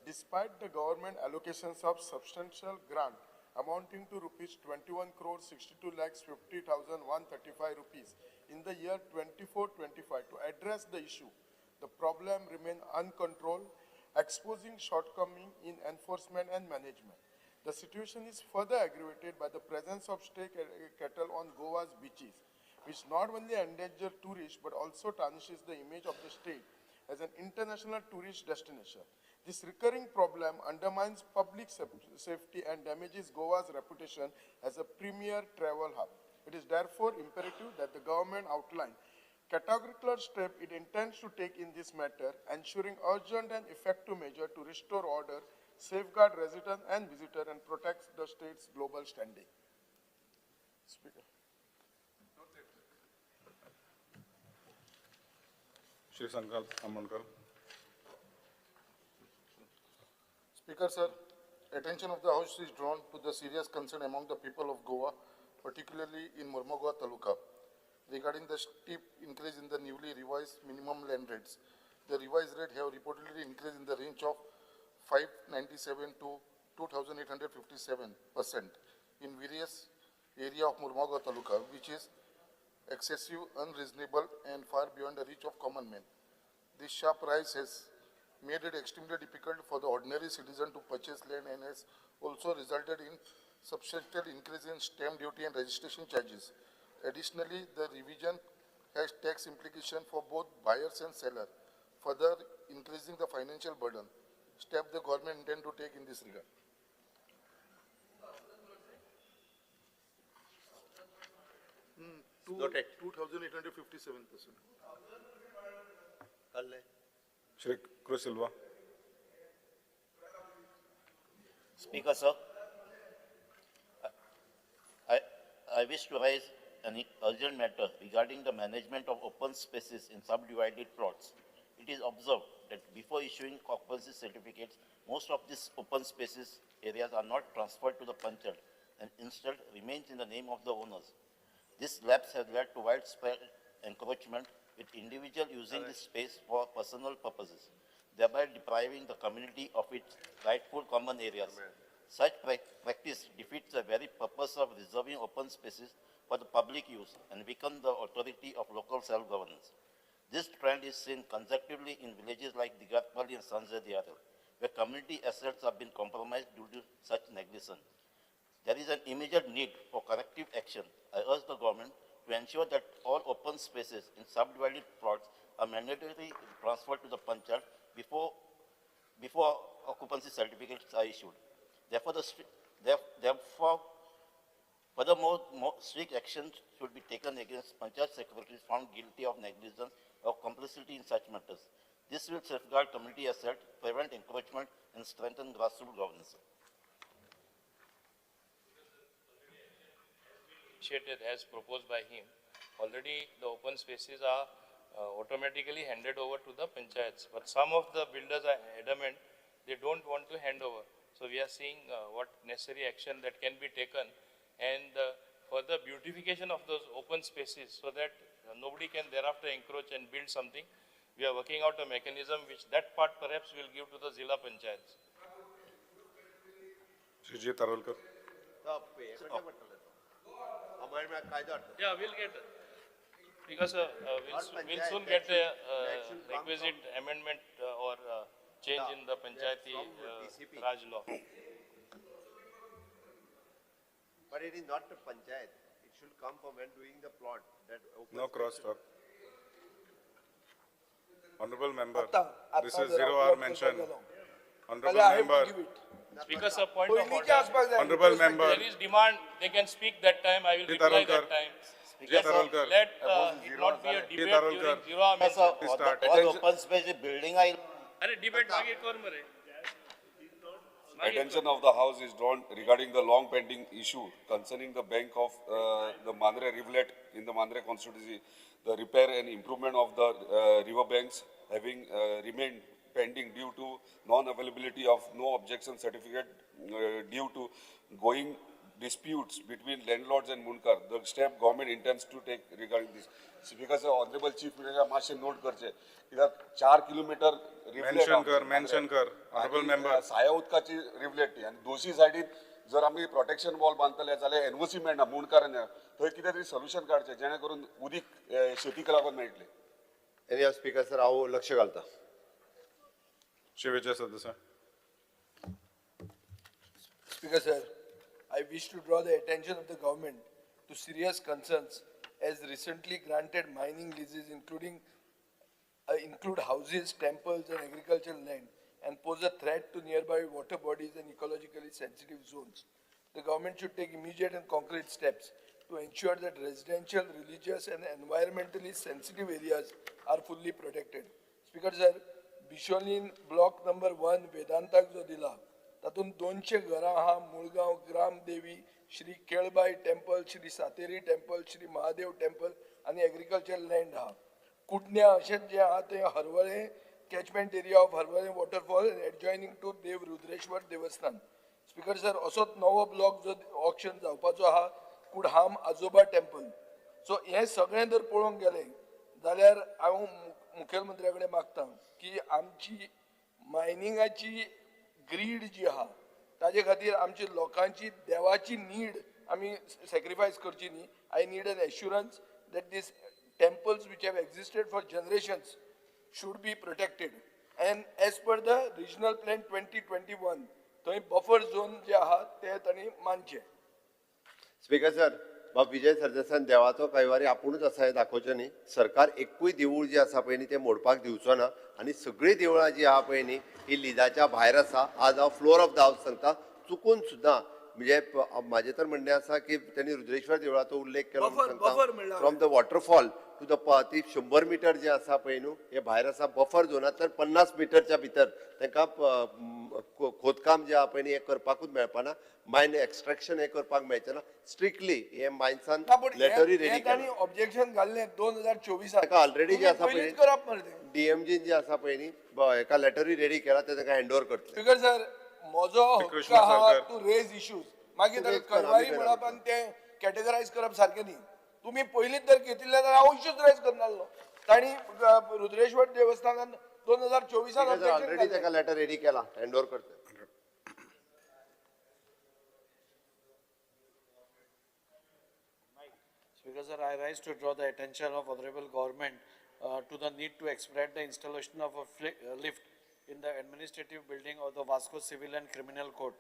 Despite the government allocations of substantial grant amounting to rupees 21 crore 62 lakhs 50,135 rupees in the year 24-25 to address the issue, the problem remains uncontrolled, exposing shortcomings in enforcement and management. The situation is further aggravated by the presence of stray cattle on Goa's beaches, which not only endanger tourists but also tarnishes the image of the state as an international tourist destination. This recurring problem undermines public safety and damages Goa's reputation as a premier travel hub. It is therefore imperative that the government outline categorical step it intends to take in this matter, ensuring urgent and effective measure to restore order, safeguard residents and visitors, and protect the state's global standing. Speaker. Shri Sankalp Ambankar. Speaker, sir, attention of the House is drawn to the serious concern among the people of Goa, particularly in Mormugao Taluka, regarding the steep increase in the newly revised minimum land rates. The revised rate have reportedly increased in the range of 597 to 2,857% in various areas of Mormugao Taluka, which is excessive, unreasonable, and far beyond the reach of common men. This sharp rise has made it extremely difficult for the ordinary citizen to purchase land and has also resulted in substantial increase in stamp duty and registration charges. Additionally, the revision has tax implication for both buyers and sellers, further increasing the financial burden. Step the government intend to take in this regard. Noted. 2,857%. Shri Cruz Silva. Speaker, sir, I wish to raise an urgent matter regarding the management of open spaces in subdivided plots. It is observed that before issuing occupancy certificates, most of these open spaces areas are not transferred to the Panchayat and instead remains in the name of the owners. This lapse has led to widespread encroachment, with individuals using this space for personal purposes, thereby depriving the community of its rightful common areas. Such practice defeats the very purpose of reserving open spaces for the public use and weakens the authority of local self-governance. This trend is seen consecutively in villages like Digatpalli and Sanjay-Diaral, where community assets have been compromised due to such negligence. There is an immediate need for corrective action. I urge the government to ensure that all open spaces in subdivided plots are mandatorily transferred to the Panchayat before occupancy certificates are issued. Furthermore, strict action should be taken against Panchayat secretaries found guilty of negligence or complicity in such matters. This will safeguard community assets, prevent encroachment, and strengthen grassroots governance. Initiated as proposed by him, already the open spaces are automatically handed over to the panchayats. But some of the builders are adamant they don't want to hand over. So we are seeing what necessary action that can be taken and further beautification of those open spaces so that nobody can thereafter encroach and build something. We are working out a mechanism which that part perhaps will give to the Zilla Panchayats. Shri J. Tarolkar. Yeah, we'll get, because we'll soon get a requisite amendment or change in the Panchayati Raj law. But it is not the Panchayat. It should come from when doing the plot. No cross talk. Honorable member, Atta this is jara 0 hour block mention. karta Honorable I have to member, give it. Speaker, sir, point of पहिलीच्या order. आसपास जाय. honorable member, There is demand, they can speak that time, I will Shri reply Tarolkar. that time. Shri Tarolkar. Let it not be a debate Tarolkar. during zero-hour Yes, mention. sir, start. all open space building I Are debate मागे कर मरे. Attention of the House is drawn regarding the long pending issue concerning the bank of the Mandre rivulet in the Mandre constituency. The repair and improvement of the river banks having remained pending due to non-availability of no objection certificate due to going disputes between landlords and Munkar. The step government intends to take regarding this. Because Honorable Chief Minister माशे note करचे इधर 4 kilometre mention कर, honorable member. साया उदकाची रिवलेट आणि दोशी सायडीन जर आम्ही प्रोटेक्शन वॉल बांधतले जाल्यार एनओसी मेळना मुणकारांना थंय कितें तरी सोल्युशन काडचें जेणे करून उदीक शेतीक लागून मेळटलें. एनी स्पीकर सर हांव लक्ष घालता. Shri Vijay Sadasa. Speaker sir, I wish to draw the attention of the government to serious concerns as recently granted mining leases include houses, temples and agricultural land and pose a threat to nearby water bodies and ecologically sensitive zones. The government should take immediate and concrete steps to ensure that residential, religious and environmentally sensitive areas are fully protected. Speaker sir, Bicholim block number 1 वेदांताक जो दिला तातून 200 घरां हा मुळगांव ग्राम देवी Shri Kelbai temple Shri Sateri temple Shri Mahadev temple आणि agricultural land हा कुटण्या अशें जे हा ते Harvalem catchment area of Harvalem waterfall adjoining to देव रुद्रेश्वर देवस्थान. स्पीकर सर असोच नवो ब्लॉक जो ऑक्शन जावपाचो हा कुडहाम आजोबा टेम्पल. सो हे सगळें जर पळोवंक गेले जाल्यार हांव मुखेलमंत्र्या कडेन मागतां की आमची मायनिंगाची ग्रीड जी आहा ताजे खातीर आमच्या लोकांची देवाची नीड आमी सॅक्रिफायस करची न्ही. I need an assurance that these temples which have existed for generations should be protected. And as per the regional plan 2021, थंय buffer zone जे आहा ते तांणी मानचे. स्पीकर सर, बाब विजय सरदेसान देवाचो कैवारी आपुणूच आसा हें दाखोवचें न्ही. सरकार एकूय देवूळ जे आसा पळय न्ही तें मोडपाक दिवचो ना आनी सगळीं देवळां जी आहा पळय न्ही ही लिदाच्या भायर आसा. आज हांव फ्लोर ऑफ द हावस सांगता, चुकून सुद्दां म्हणजे म्हाजें तर म्हणणें आसा की त्यांनी रुद्रेश्वर देवळाचो उल्लेख केलो from the waterfall to the ती 100 मिटर जे आसा पळय न्हू हे भायर आसा. बफर झोनांतल्यान 50 मिटरच्या भितर तांकां खोदकाम जे आहा पळय न्ही हें करपाकूच मेळपाना. मायन एक्सट्रॅक्शन हें करपाक मेळचें ना. स्ट्रिक्टली हे मायन्सान लेटरी रेडी केला. ऑब्जेक्शन घाल्लें 2024 ताका ऑलरेडी जे आसा पळय डीएमजीन जे आसा पळय न्ही हेका लेटरी रेडी केला ते ताका हँड ओव्हर करतले. स्पीकर सर, म्हजो हक्क आहा टू रेज इश्यूज. मागीर ताका कैवारी म्हणप आनी तें कॅटेगरायज करप सारकें न्ही. तुम्ही पयलींच जर घेतिल्ले जाल्यार हांव इश्यूच रेज करनासलो. तांणी रुद्रेश्वर देवस्थानान 2024 ऑलरेडी ताका लेटर रेडी केला, हँड ओव्हर करतले. Speaker sir, I rise to draw the attention of honorable government to the need to expedite the installation of a lift in the administrative building of the Vasco Civil and Criminal Court.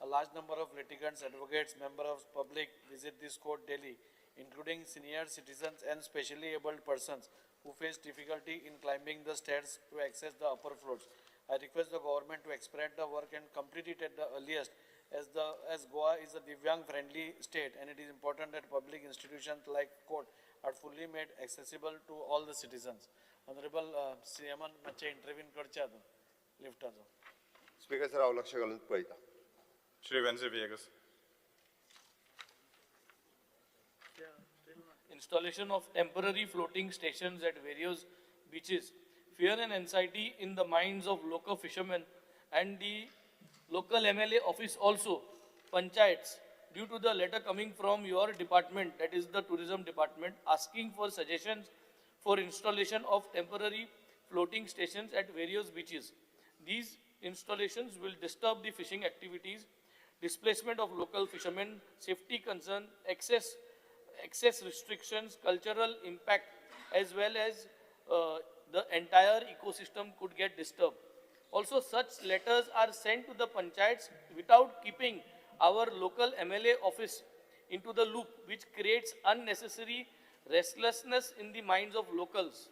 A large number of litigants, advocates, members of public visit this court daily, including senior citizens and specially abled persons who face difficulty in climbing the stairs to access the upper floors. I request the government to expedite the work and complete it at the earliest, as Goa is a Divyang friendly state and it is important that public institutions like court are fully made accessible to all the citizens. Honorable CMN मातशें intervene करचे हातून लिफ्टाचो. Speaker sir हांव लक्ष घालून पळयता. Shri Vense Viegas. Installation of temporary floating stations at various beaches. Fear and anxiety in the minds of local fishermen and the local MLA office also, panchayats, due to the letter coming from your department, that is the tourism department, asking for suggestions for installation of temporary floating stations at various beaches. These installations will disturb the fishing activities, displacement of local fishermen, safety concern, access restrictions, cultural impact, as well as the entire ecosystem could get disturbed. Also, such letters are sent to the panchayats without keeping our local MLA office into the loop, which creates unnecessary restlessness in the minds of locals.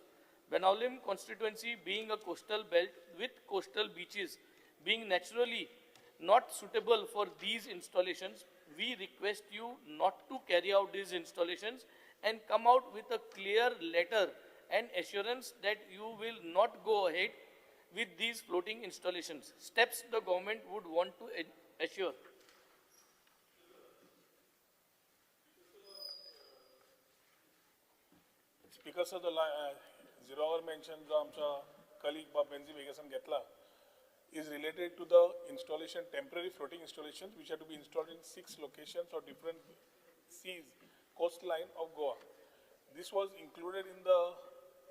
Benaulim constituency being a coastal belt with coastal beaches being naturally not suitable for these installations, we request you not to carry out these installations and come out with a clear letter and assurance that you will not go ahead with these floating installations. Steps the government would want to assure. Speaker, sir, the zero hour mention जो आमचा colleague Bob Benzi Vegasan घेतला is related to the installation, temporary floating installations which are to be installed in 6 locations or different seas, coastline of Goa. This was included in the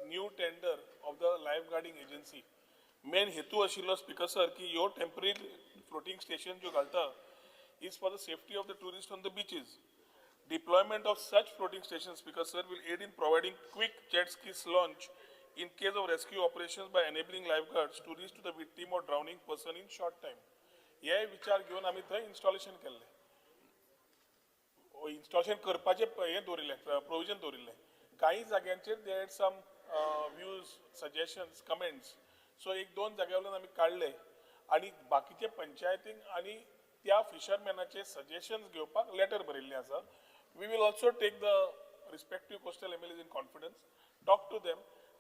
new tender of the lifeguarding agency. Main hetu ashilo speaker sir ki your temporary floating station jo galta is for the safety of the tourists on the beaches. Deployment of such floating stations, speaker sir, will aid in providing quick jet skis launch in case of rescue operations by enabling lifeguards to reach to the victim or drowning person in short time. हे विचार घेवन आमी थंय installation केल्लें. Installation करपाचें हें दवरिल्लें, provision दवरिल्लें. काही जाग्यांचेर they had some views, suggestions, comments. So एक दोन जाग्यावयल्यान आमी काडले आनी बाकीचे पंचायतींक आनी त्या फिशरमॅनाचे सजेशन्स घेवपाक लेटर बरयल्लें आसा. We will also take the respective coastal MLAs in confidence, talk to them.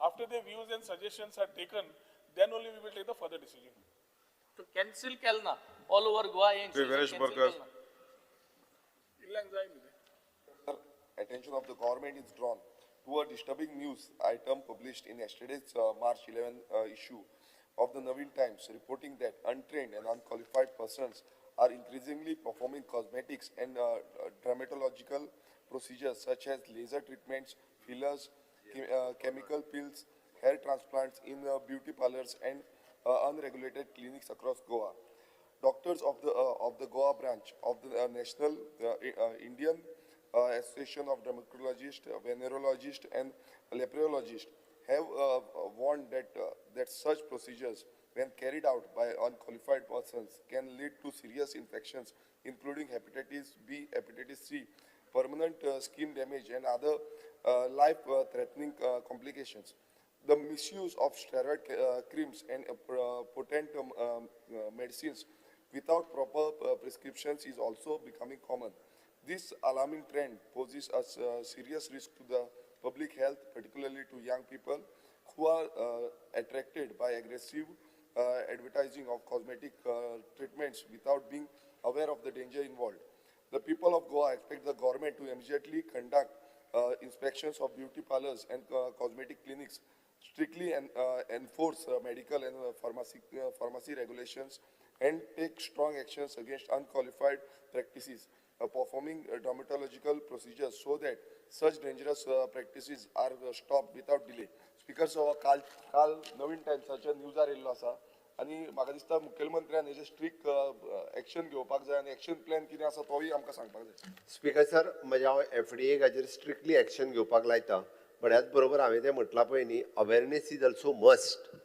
After their views and suggestions are taken, then only we will take the further decision. तो कॅन्सल केल ना all over Goa हे Vinesh Borkar. इल्ल्यांक जाय न्ही तें. Attention of the government is drawn to a disturbing news item published in yesterday's March 11 issue of the Navin Times, reporting that untrained and unqualified persons are increasingly performing cosmetics and dermatological procedures such as laser treatments, fillers, chemical peels, hair transplants in beauty parlors and unregulated clinics across Goa. Doctors of the Goa branch of the National Indian Association of Dermatologists, Venerologists and Leprologists have warned that such procedures, when carried out by unqualified persons, can lead to serious infections, including hepatitis B, hepatitis C, permanent skin damage, and other life-threatening complications. The misuse of steroid creams and potent medicines without proper prescriptions is also becoming common. This alarming trend poses a serious risk to the public health, particularly to young people who are attracted by aggressive advertising of cosmetic treatments without being aware of the danger involved. The people of Goa expect the government to immediately conduct inspections of beauty parlors and cosmetic clinics, strictly enforce medical and pharmacy regulations, and take strong actions against unqualified practices performing dermatological procedures so that such dangerous practices are stopped without delay. Speaker, so काल नवीन टाइम्साच्या न्यूजार येयल्लो आसा आनी म्हाका दिसता मुखेलमंत्र्यान हेजे strict action घेवपाक जाय आनी एक्शन प्लॅन कितें आसा तोय आमकां सांगपाक जाय. स्पीकर सर, हांव FDA हाजेर स्ट्रिक्टली एक्शन घेवपाक लायता, पण ह्याच बरोबर हांवें तें म्हटलां पळय न्ही, अवेरनेस इज ऑल्सो मस्ट.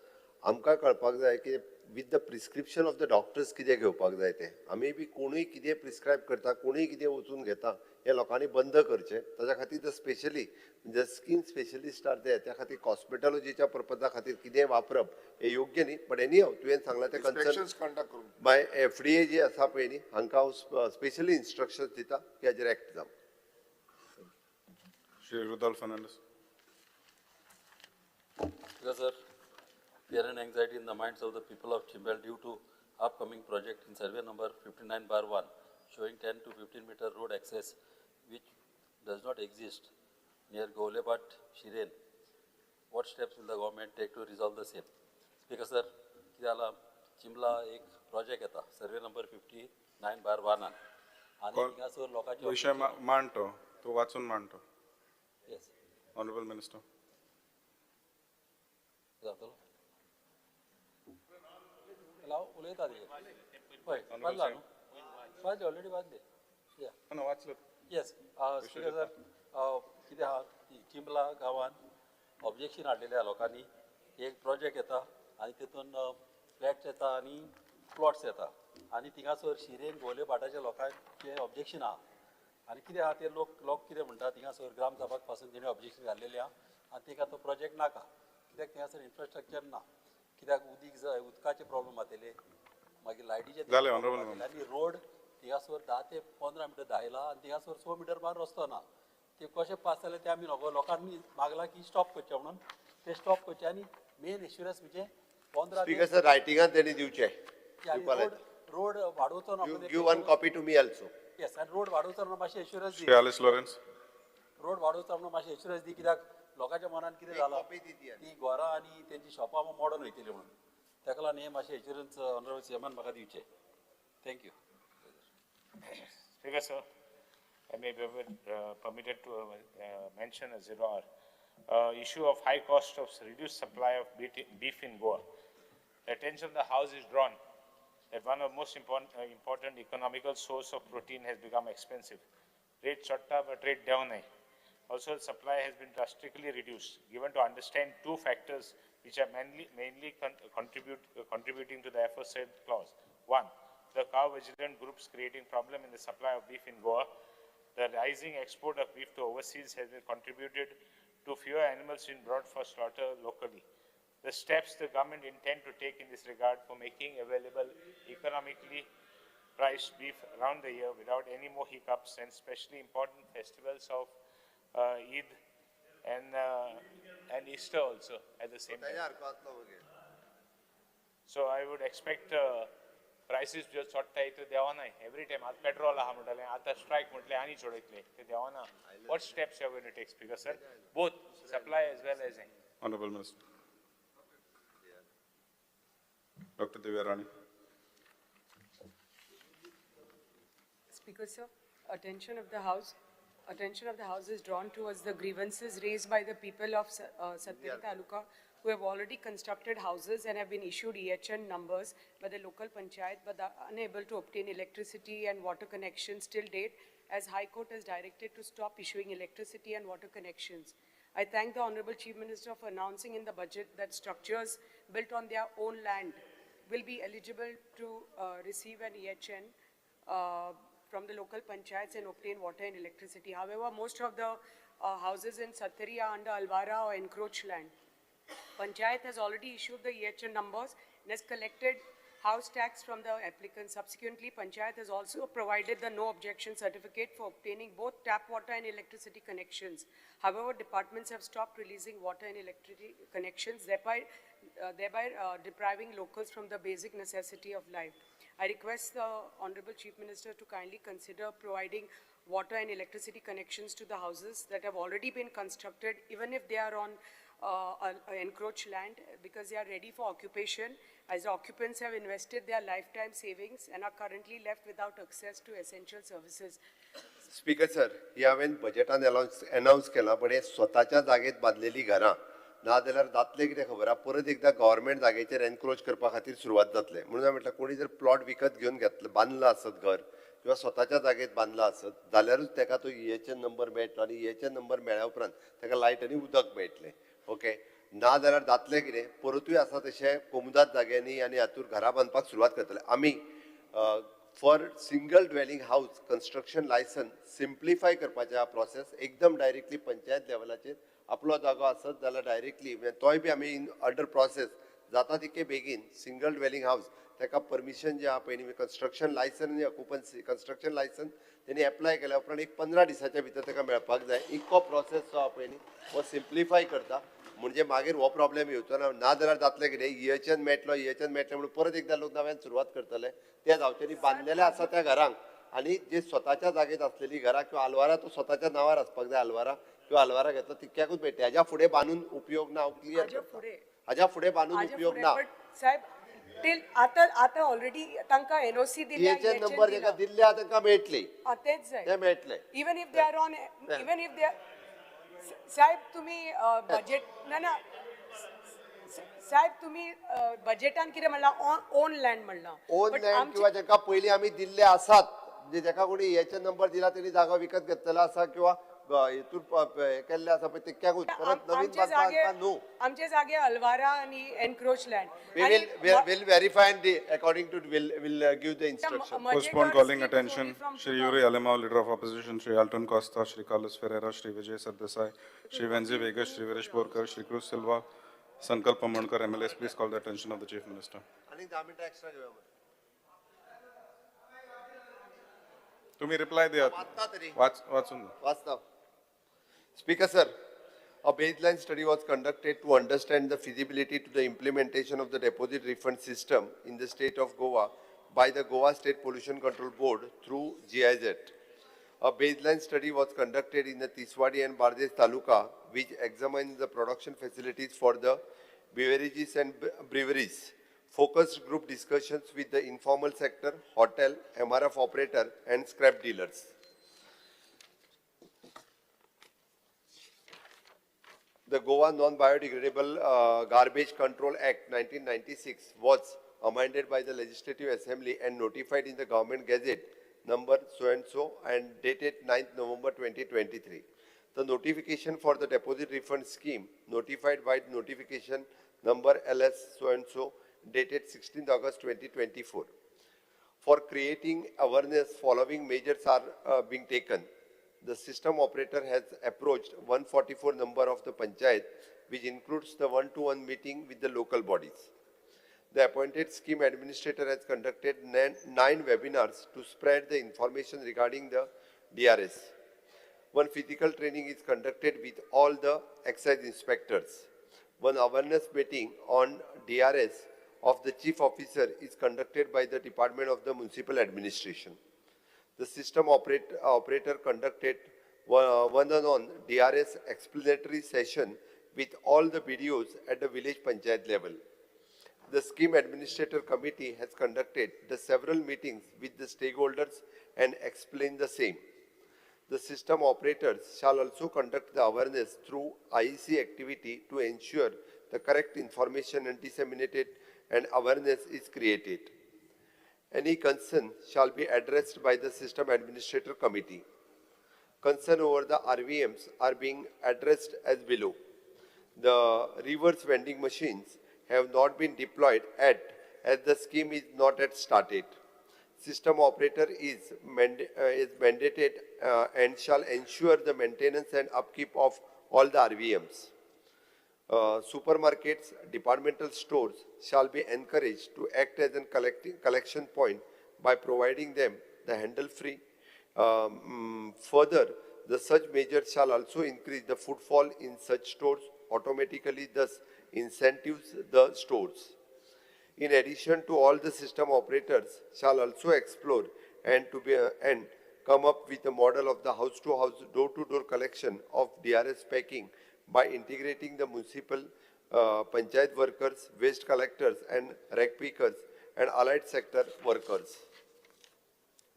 आमकां कळपाक जाय की with the prescription of the doctors कितें घेवपाक जाय तें. आमी बी कोणूय कितें प्रिस्क्रायब करता, कोणूय कितें वचून घेता, हें लोकांनी बंद करचें. ताच्या खातीर स्पेशली जे स्कीन स्पेशलिस्ट आर ते त्या खातीर कॉस्मेटॉलॉजीच्या पर्पजा खातीर कितें वापरप हें योग्य न्ही. बट एनी हांव तुवें सांगलां तें कन्सर्न बाय FDA जी आसा पळय न्ही, हांकां हांव स्पेशली इन्स्ट्रक्शन्स दिता की हाजेर एक्ट जावं. Shri Rudolph Fernandez. Yes, sir. Fear and anxiety in the minds of the people of Chimbel due to upcoming project in survey number 59/1 showing 10 to 15 meter road access which does not exist near Golebat, Shiren. What steps will the government take to resolve the same? Speaker, sir, कित्याला चिंबला एक project येता survey number 59/1 आणि हिंगासर लोकांचे विषय मांडतो, तो वाचून मांडतो. Yes. Honorable Minister. उलयता पळय वाचला न्हू, वाचले ऑलरेडी वाचले. वाचलं. येस स्पीकर सर, कितें आहा चिंबला गांवांत ऑब्जेक्शन हाडलेले आहा लोकांनी. एक प्रोजेक्ट येता आनी तितून फ्लॅट्स येता आनी प्लॉट्स येता आनी थिंगासर शिरेन गोले भाटाच्या लोकांचे ऑब्जेक्शन आहा. आनी कितें आहा ते लोक कितें म्हणटा, थिंगासर ग्राम सभाक पासून तेणी ऑब्जेक्शन घाल्लेलें आहा आनी तिका तो प्रोजेक्ट नाका. कित्याक थिंगासर इन्फ्रास्ट्रक्चर ना, कित्याक उदकाचे प्रॉब्लेम जातले, मागीर लायटीचे आनी रोड थिंगासर 10 ते 15 मिटर धायला आनी थिंगासर 100 मिटर भायर रस्तो ना. ते कशें पास जाले ते आमी नको. लोकांनी मागला की स्टॉप करचे म्हणून ते स्टॉप करचे आनी मेन इन्शुरन्स म्हणजे 15 स्पीकर सर, रायटिंगान तेणी दिवचे. रोड वाडोवचो ना. Give one copy to me also. Yes, आनी रोड वाडोवचो म्हणून मातशें इन्शुरन्स दी. Shri Alice Lawrence. रोड वाडोवचो म्हणून मातशें इन्शुरन्स दी, कित्याक लोकांच्या मनान कितें जालां ती घरां आनी तेंची शॉपां मोडून वयतली म्हणून. ताका लागून हे मातशें इन्शुरन्स ऑनरेबल सीएमान म्हाका दिवचे. Thank you. Speaker, sir, I may be permitted to mention a zero-hour issue of high cost of reduced supply of beef in Goa. The attention of the House is drawn that one of the most important economical source of protein has become expensive. Rate chotta but rate down. Also, the supply has been drastically reduced. Given to understand two factors which are mainly contributing to the aforesaid clause. One, the cow vigilant groups creating problem in the supply of beef in Goa. The rising export of beef to overseas has been contributed to fewer animals being brought for slaughter locally. The steps the government intend to take in this regard for making available economically priced beef around the year without any more hiccups, and especially important festivals of Eid and Easter also at the same time. So I would expect prices जो चोडटाय तो देवाना every time आज petrol आहा म्हणटले आता strike म्हटले आनी चोडयतले ते देवाना. What steps you are going to take, Speaker sir? Both supply as well as Honorable Minister. Dr. Divya Rani. Speaker sir, attention of the House is drawn towards the grievances raised by the people of Satpuri Taluka who have already constructed houses and have been issued EHN numbers by the local panchayat but are unable to obtain electricity and water connections till date, as High Court has directed to stop issuing electricity and water connections. I thank the Honorable Chief Minister for announcing in the budget that structures built on their own land will be eligible to receive an EHN from the local panchayats and obtain water and electricity. However, most of the houses in Satari are under Alvara or encroached land. Panchayat has already issued the EHN numbers and has collected house tax from the applicants. Subsequently, Panchayat has also provided the no objection certificate for obtaining both tap water and electricity connections. However, departments have stopped releasing water and electricity connections, thereby depriving locals from the basic necessity of life. I request the Honorable Chief Minister to kindly consider providing water and electricity connections to the houses that have already been constructed, even if they are on encroached land, because they are ready for occupation, as the occupants have invested their lifetime savings and are currently left without access to essential services. Speaker sir, हे हांवें बजेटान announce केलां, पण हे स्वताच्या जागेत बांदलेली घरां ना जाल्यार जातलें कितें खबर आहा, परत एकदा गव्हर्मेंट जागेचेर एनक्रोच करपा खातीर सुरवात जातले. म्हणून हांवें म्हटलें कोणी जर प्लॉट विकत घेवन घेतलं बांदलां आसत घर किंवा स्वताच्या जागेत बांदलां आसत जाल्यारूच ताका तो EHN नंबर मेळटलो आनी EHN नंबर मेळ्ळ्या उपरांत ताका लायट आनी उदक मेळटलें. ओके, ना जाल्यार जातलें कितें, परतूय आसा तशें कोमुदाद जाग्यांनी आनी हातूंत घरां बांदपाक सुरवात करतले. आमी for single dwelling house construction licence simplify करपाचें हा प्रोसेस. एकदम डायरेक्टली पंचायत लेवलाचेर आपलो जागो आसत जाल्यार डायरेक्टली तोय बी आमी अंडर प्रोसेस जाता तितके बेगीन सिंगल ड्वेलिंग हाऊस ताका परमिशन जे आहा पळय कंस्ट्रक्शन लायसन आनी ऑक्युपन्सी कंस्ट्रक्शन लायसन तेणी एप्लाय केल्या उपरांत एक 15 दिसाच्या भितर ताका मेळपाक जाय. इको प्रोसेस जो आहा पळय न्ही हो सिम्प्लिफाय करता, म्हणजे मागीर हो प्रॉब्लेम येवचो ना. ना जाल्यार जातलें कितें, EHN मेळटलें म्हणून परत एकदा लोक नव्यान सुरवात करतले. ते जावचे न्ही, बांदलेले आसा त्या घरांक आनी जे स्वताच्या जागेत आसलेली घरां किंवा आलवारा तो स्वताच्या नांवार आसपाक जाय, आलवारा किंवा आलवारा घेतलो तितक्याकूच मेळटा. हाज्या फुडें बांदून उपयोग ना, हांव क्लियर करता. हाज्या फुडें बांदून उपयोग ना. साहेब, टिल आता ऑलरेडी तांकां NOC दिल्या, EHN नंबर जेका दिल्ल्या तांकां मेळटली, तेच जाय. ते मेळटले. Even if they are on, even if they साहेब तुम्ही बजेट ना साहेब तुम्ही बजेटान कितें म्हणलां, ओन लँड म्हणलां. ओन लँड किंवा जाका पयलीं आमी दिल्ले आसात, म्हणजे जाका कोणी EHN नंबर दिला तेणी जागो विकत घेतलेलो आसा किंवा हितून केल्ले आसा पळय तितक्याकूच परत नवीन बांदपाक न्हू. आमचे जागे अलवारा आणि encroach land. We'll verify and according to will give the instruction. Postpone calling attention. Shri Yuri Alemao, Leader of Opposition, Shri Alton Costa, Shri Carlos Ferreira, Shri Vijay Sardesai, Shri Venzi Vegas, Shri Viresh Borkar, Shri Cruz Silva, Sankalp Amankar, MLAs, please call the attention of the Chief Minister. आणि 10 मिनिटं extra घेऊया. तुम्ही reply द्या. वाचून वाचता. Speaker sir, a baseline study was conducted to understand the feasibility to the implementation of the deposit refund system in the state of Goa by the Goa State Pollution Control Board through GIZ. A baseline study was conducted in the Tiswadi and Bardesh Taluka, which examined the production facilities for the beverages and breweries. Focused group discussions with the informal sector, hotel, MRF operator and scrap dealers. The Goa Non-Biodegradable Garbage Control Act 1996 was amended by the Legislative Assembly and notified in the Government Gazette number so-and-so and dated 9th November 2023. The notification for the deposit refund scheme notified by notification number LS so-and-so dated 16th August 2024. For creating awareness, following measures are being taken. The system operator has approached 144 number of the panchayat, which includes the one-to-one meeting with the local bodies. The appointed scheme administrator has conducted 9 webinars to spread the information regarding the DRS. One physical training is conducted with all the excise inspectors. One awareness meeting on DRS of the chief officer is conducted by the Department of the Municipal Administration. The system operator conducted one-on-one DRS explanatory session with all the videos at the village panchayat level. The scheme administrator committee has conducted the several meetings with the stakeholders and explained the same. The system operators shall also conduct the awareness through IEC activity to ensure the correct information and disseminated and awareness is created. Any concern shall be addressed by the system administrator committee. Concern over the RVMs are being addressed as below. The reverse vending machines have not been deployed as the scheme is not yet started. System operator is mandated and shall ensure the maintenance and upkeep of all the RVMs. Supermarkets, departmental stores shall be encouraged to act as a collection point by providing them the handle-free. Further, the such measures shall also increase the footfall in such stores automatically, thus incentives the stores. In addition to all the system operators shall also explore and come up with a model of the house-to-house, door-to-door collection of DRS packing by integrating the municipal panchayat workers, waste collectors and rag pickers and allied sector workers.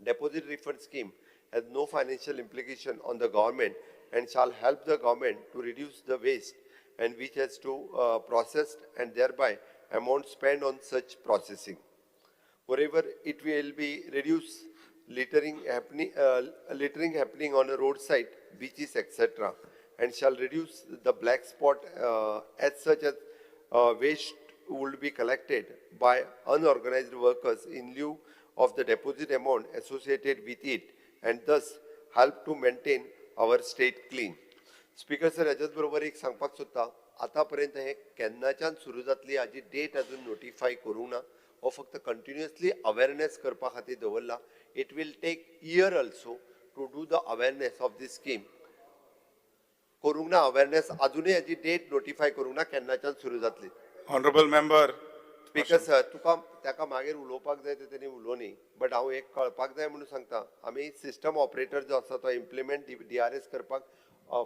Deposit refund scheme has no financial implication on the government and shall help the government to reduce the waste and which has to processed and thereby amount spent on such processing. Moreover, it will be reduce littering happening on a roadside, beaches, etc., and shall reduce the black spot as such as waste would be collected by unorganized workers in lieu of the deposit amount associated with it and thus help to maintain our state clean. Speaker sir, हेच्याच बरोबर एक सांगपाक सोदता, आतापर्यंत हे केन्नाच्यान सुरू जातली हाजी date अजून notify करूंक ना, हो फक्त कंटिन्युअसली अवेअरनेस करपा खातीर दवरला. It will take year also to do the awareness of this scheme. करूंक ना अवेअरनेस, अजूनही हाजी डेट नोटिफाय करूंक ना केन्नाच्यान सुरू जातली. Honorable member. स्पीकर सर, तुका ताका मागीर उलोवपाक जाय ते तेणी उलोवं न्ही, बट हांव एक कळपाक जाय म्हणून सांगता. आमी सिस्टम ऑपरेटर जो आसा तो इम्प्लिमेंट DRS करपाक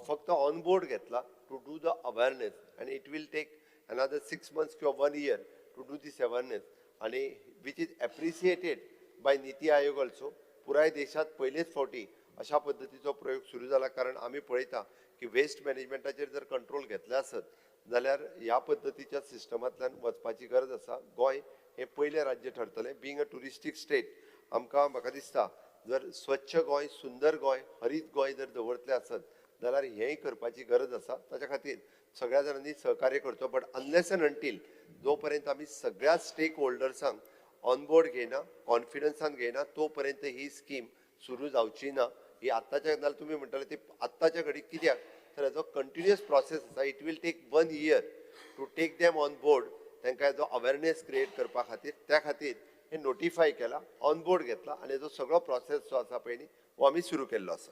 फक्त ऑन बोर्ड घेतला to do the awareness and it will take another 6 months किंवा 1 year to do this awareness आणि which is appreciated by NITI Aayog also. पुराय देशात पहिलेच फावटी अशा पद्धतीचो प्रयोग सुरू जाला, कारण आमी पळयता की वेस्ट मॅनेजमेंटाचेर जर कंट्रोल घेतले आसत जाल्यार ह्या पद्धतीच्या सिस्टमांतल्यान वचपाची गरज आसा. गोंय हे पयले राज्य ठरतले. बीइंग अ टुरिस्टीक स्टेट, आमकां म्हाका दिसता जर स्वच्छ गोंय, सुंदर गोंय, हरीत गोंय जर दवरतले आसत जाल्यार हेंय करपाची गरज आसा. ताच्या खातीर सगळ्या जाणांनी सहकार्य करचो. बट अनलेस अँड अंटील जो पर्यंत आमी सगळ्या स्टेक होल्डर्सांक ऑन बोर्ड घेयना, कॉन्फिडन्सान घेयना, तो पर्यंत ही स्कीम सुरू जावची ना. ही आत्ताच्या नाल्यार तुमी म्हणटाले ती आत्ताच्या घडीक कित्याक तर हेजो कंटिन्युअस प्रोसेस आसा. It will take 1 year to take them on board, तांकां हेजो अवेअरनेस क्रिएट करपा खातीर. त्या खातीर हे नोटिफाय केला, ऑन बोर्ड घेतला आनी हेजो सगळो प्रोसेस जो आसा पळय न्ही हो आमी सुरू केल्लो आसा.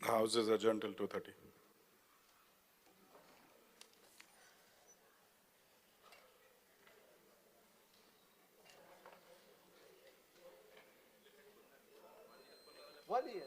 The House is adjourned till 2:30. One year.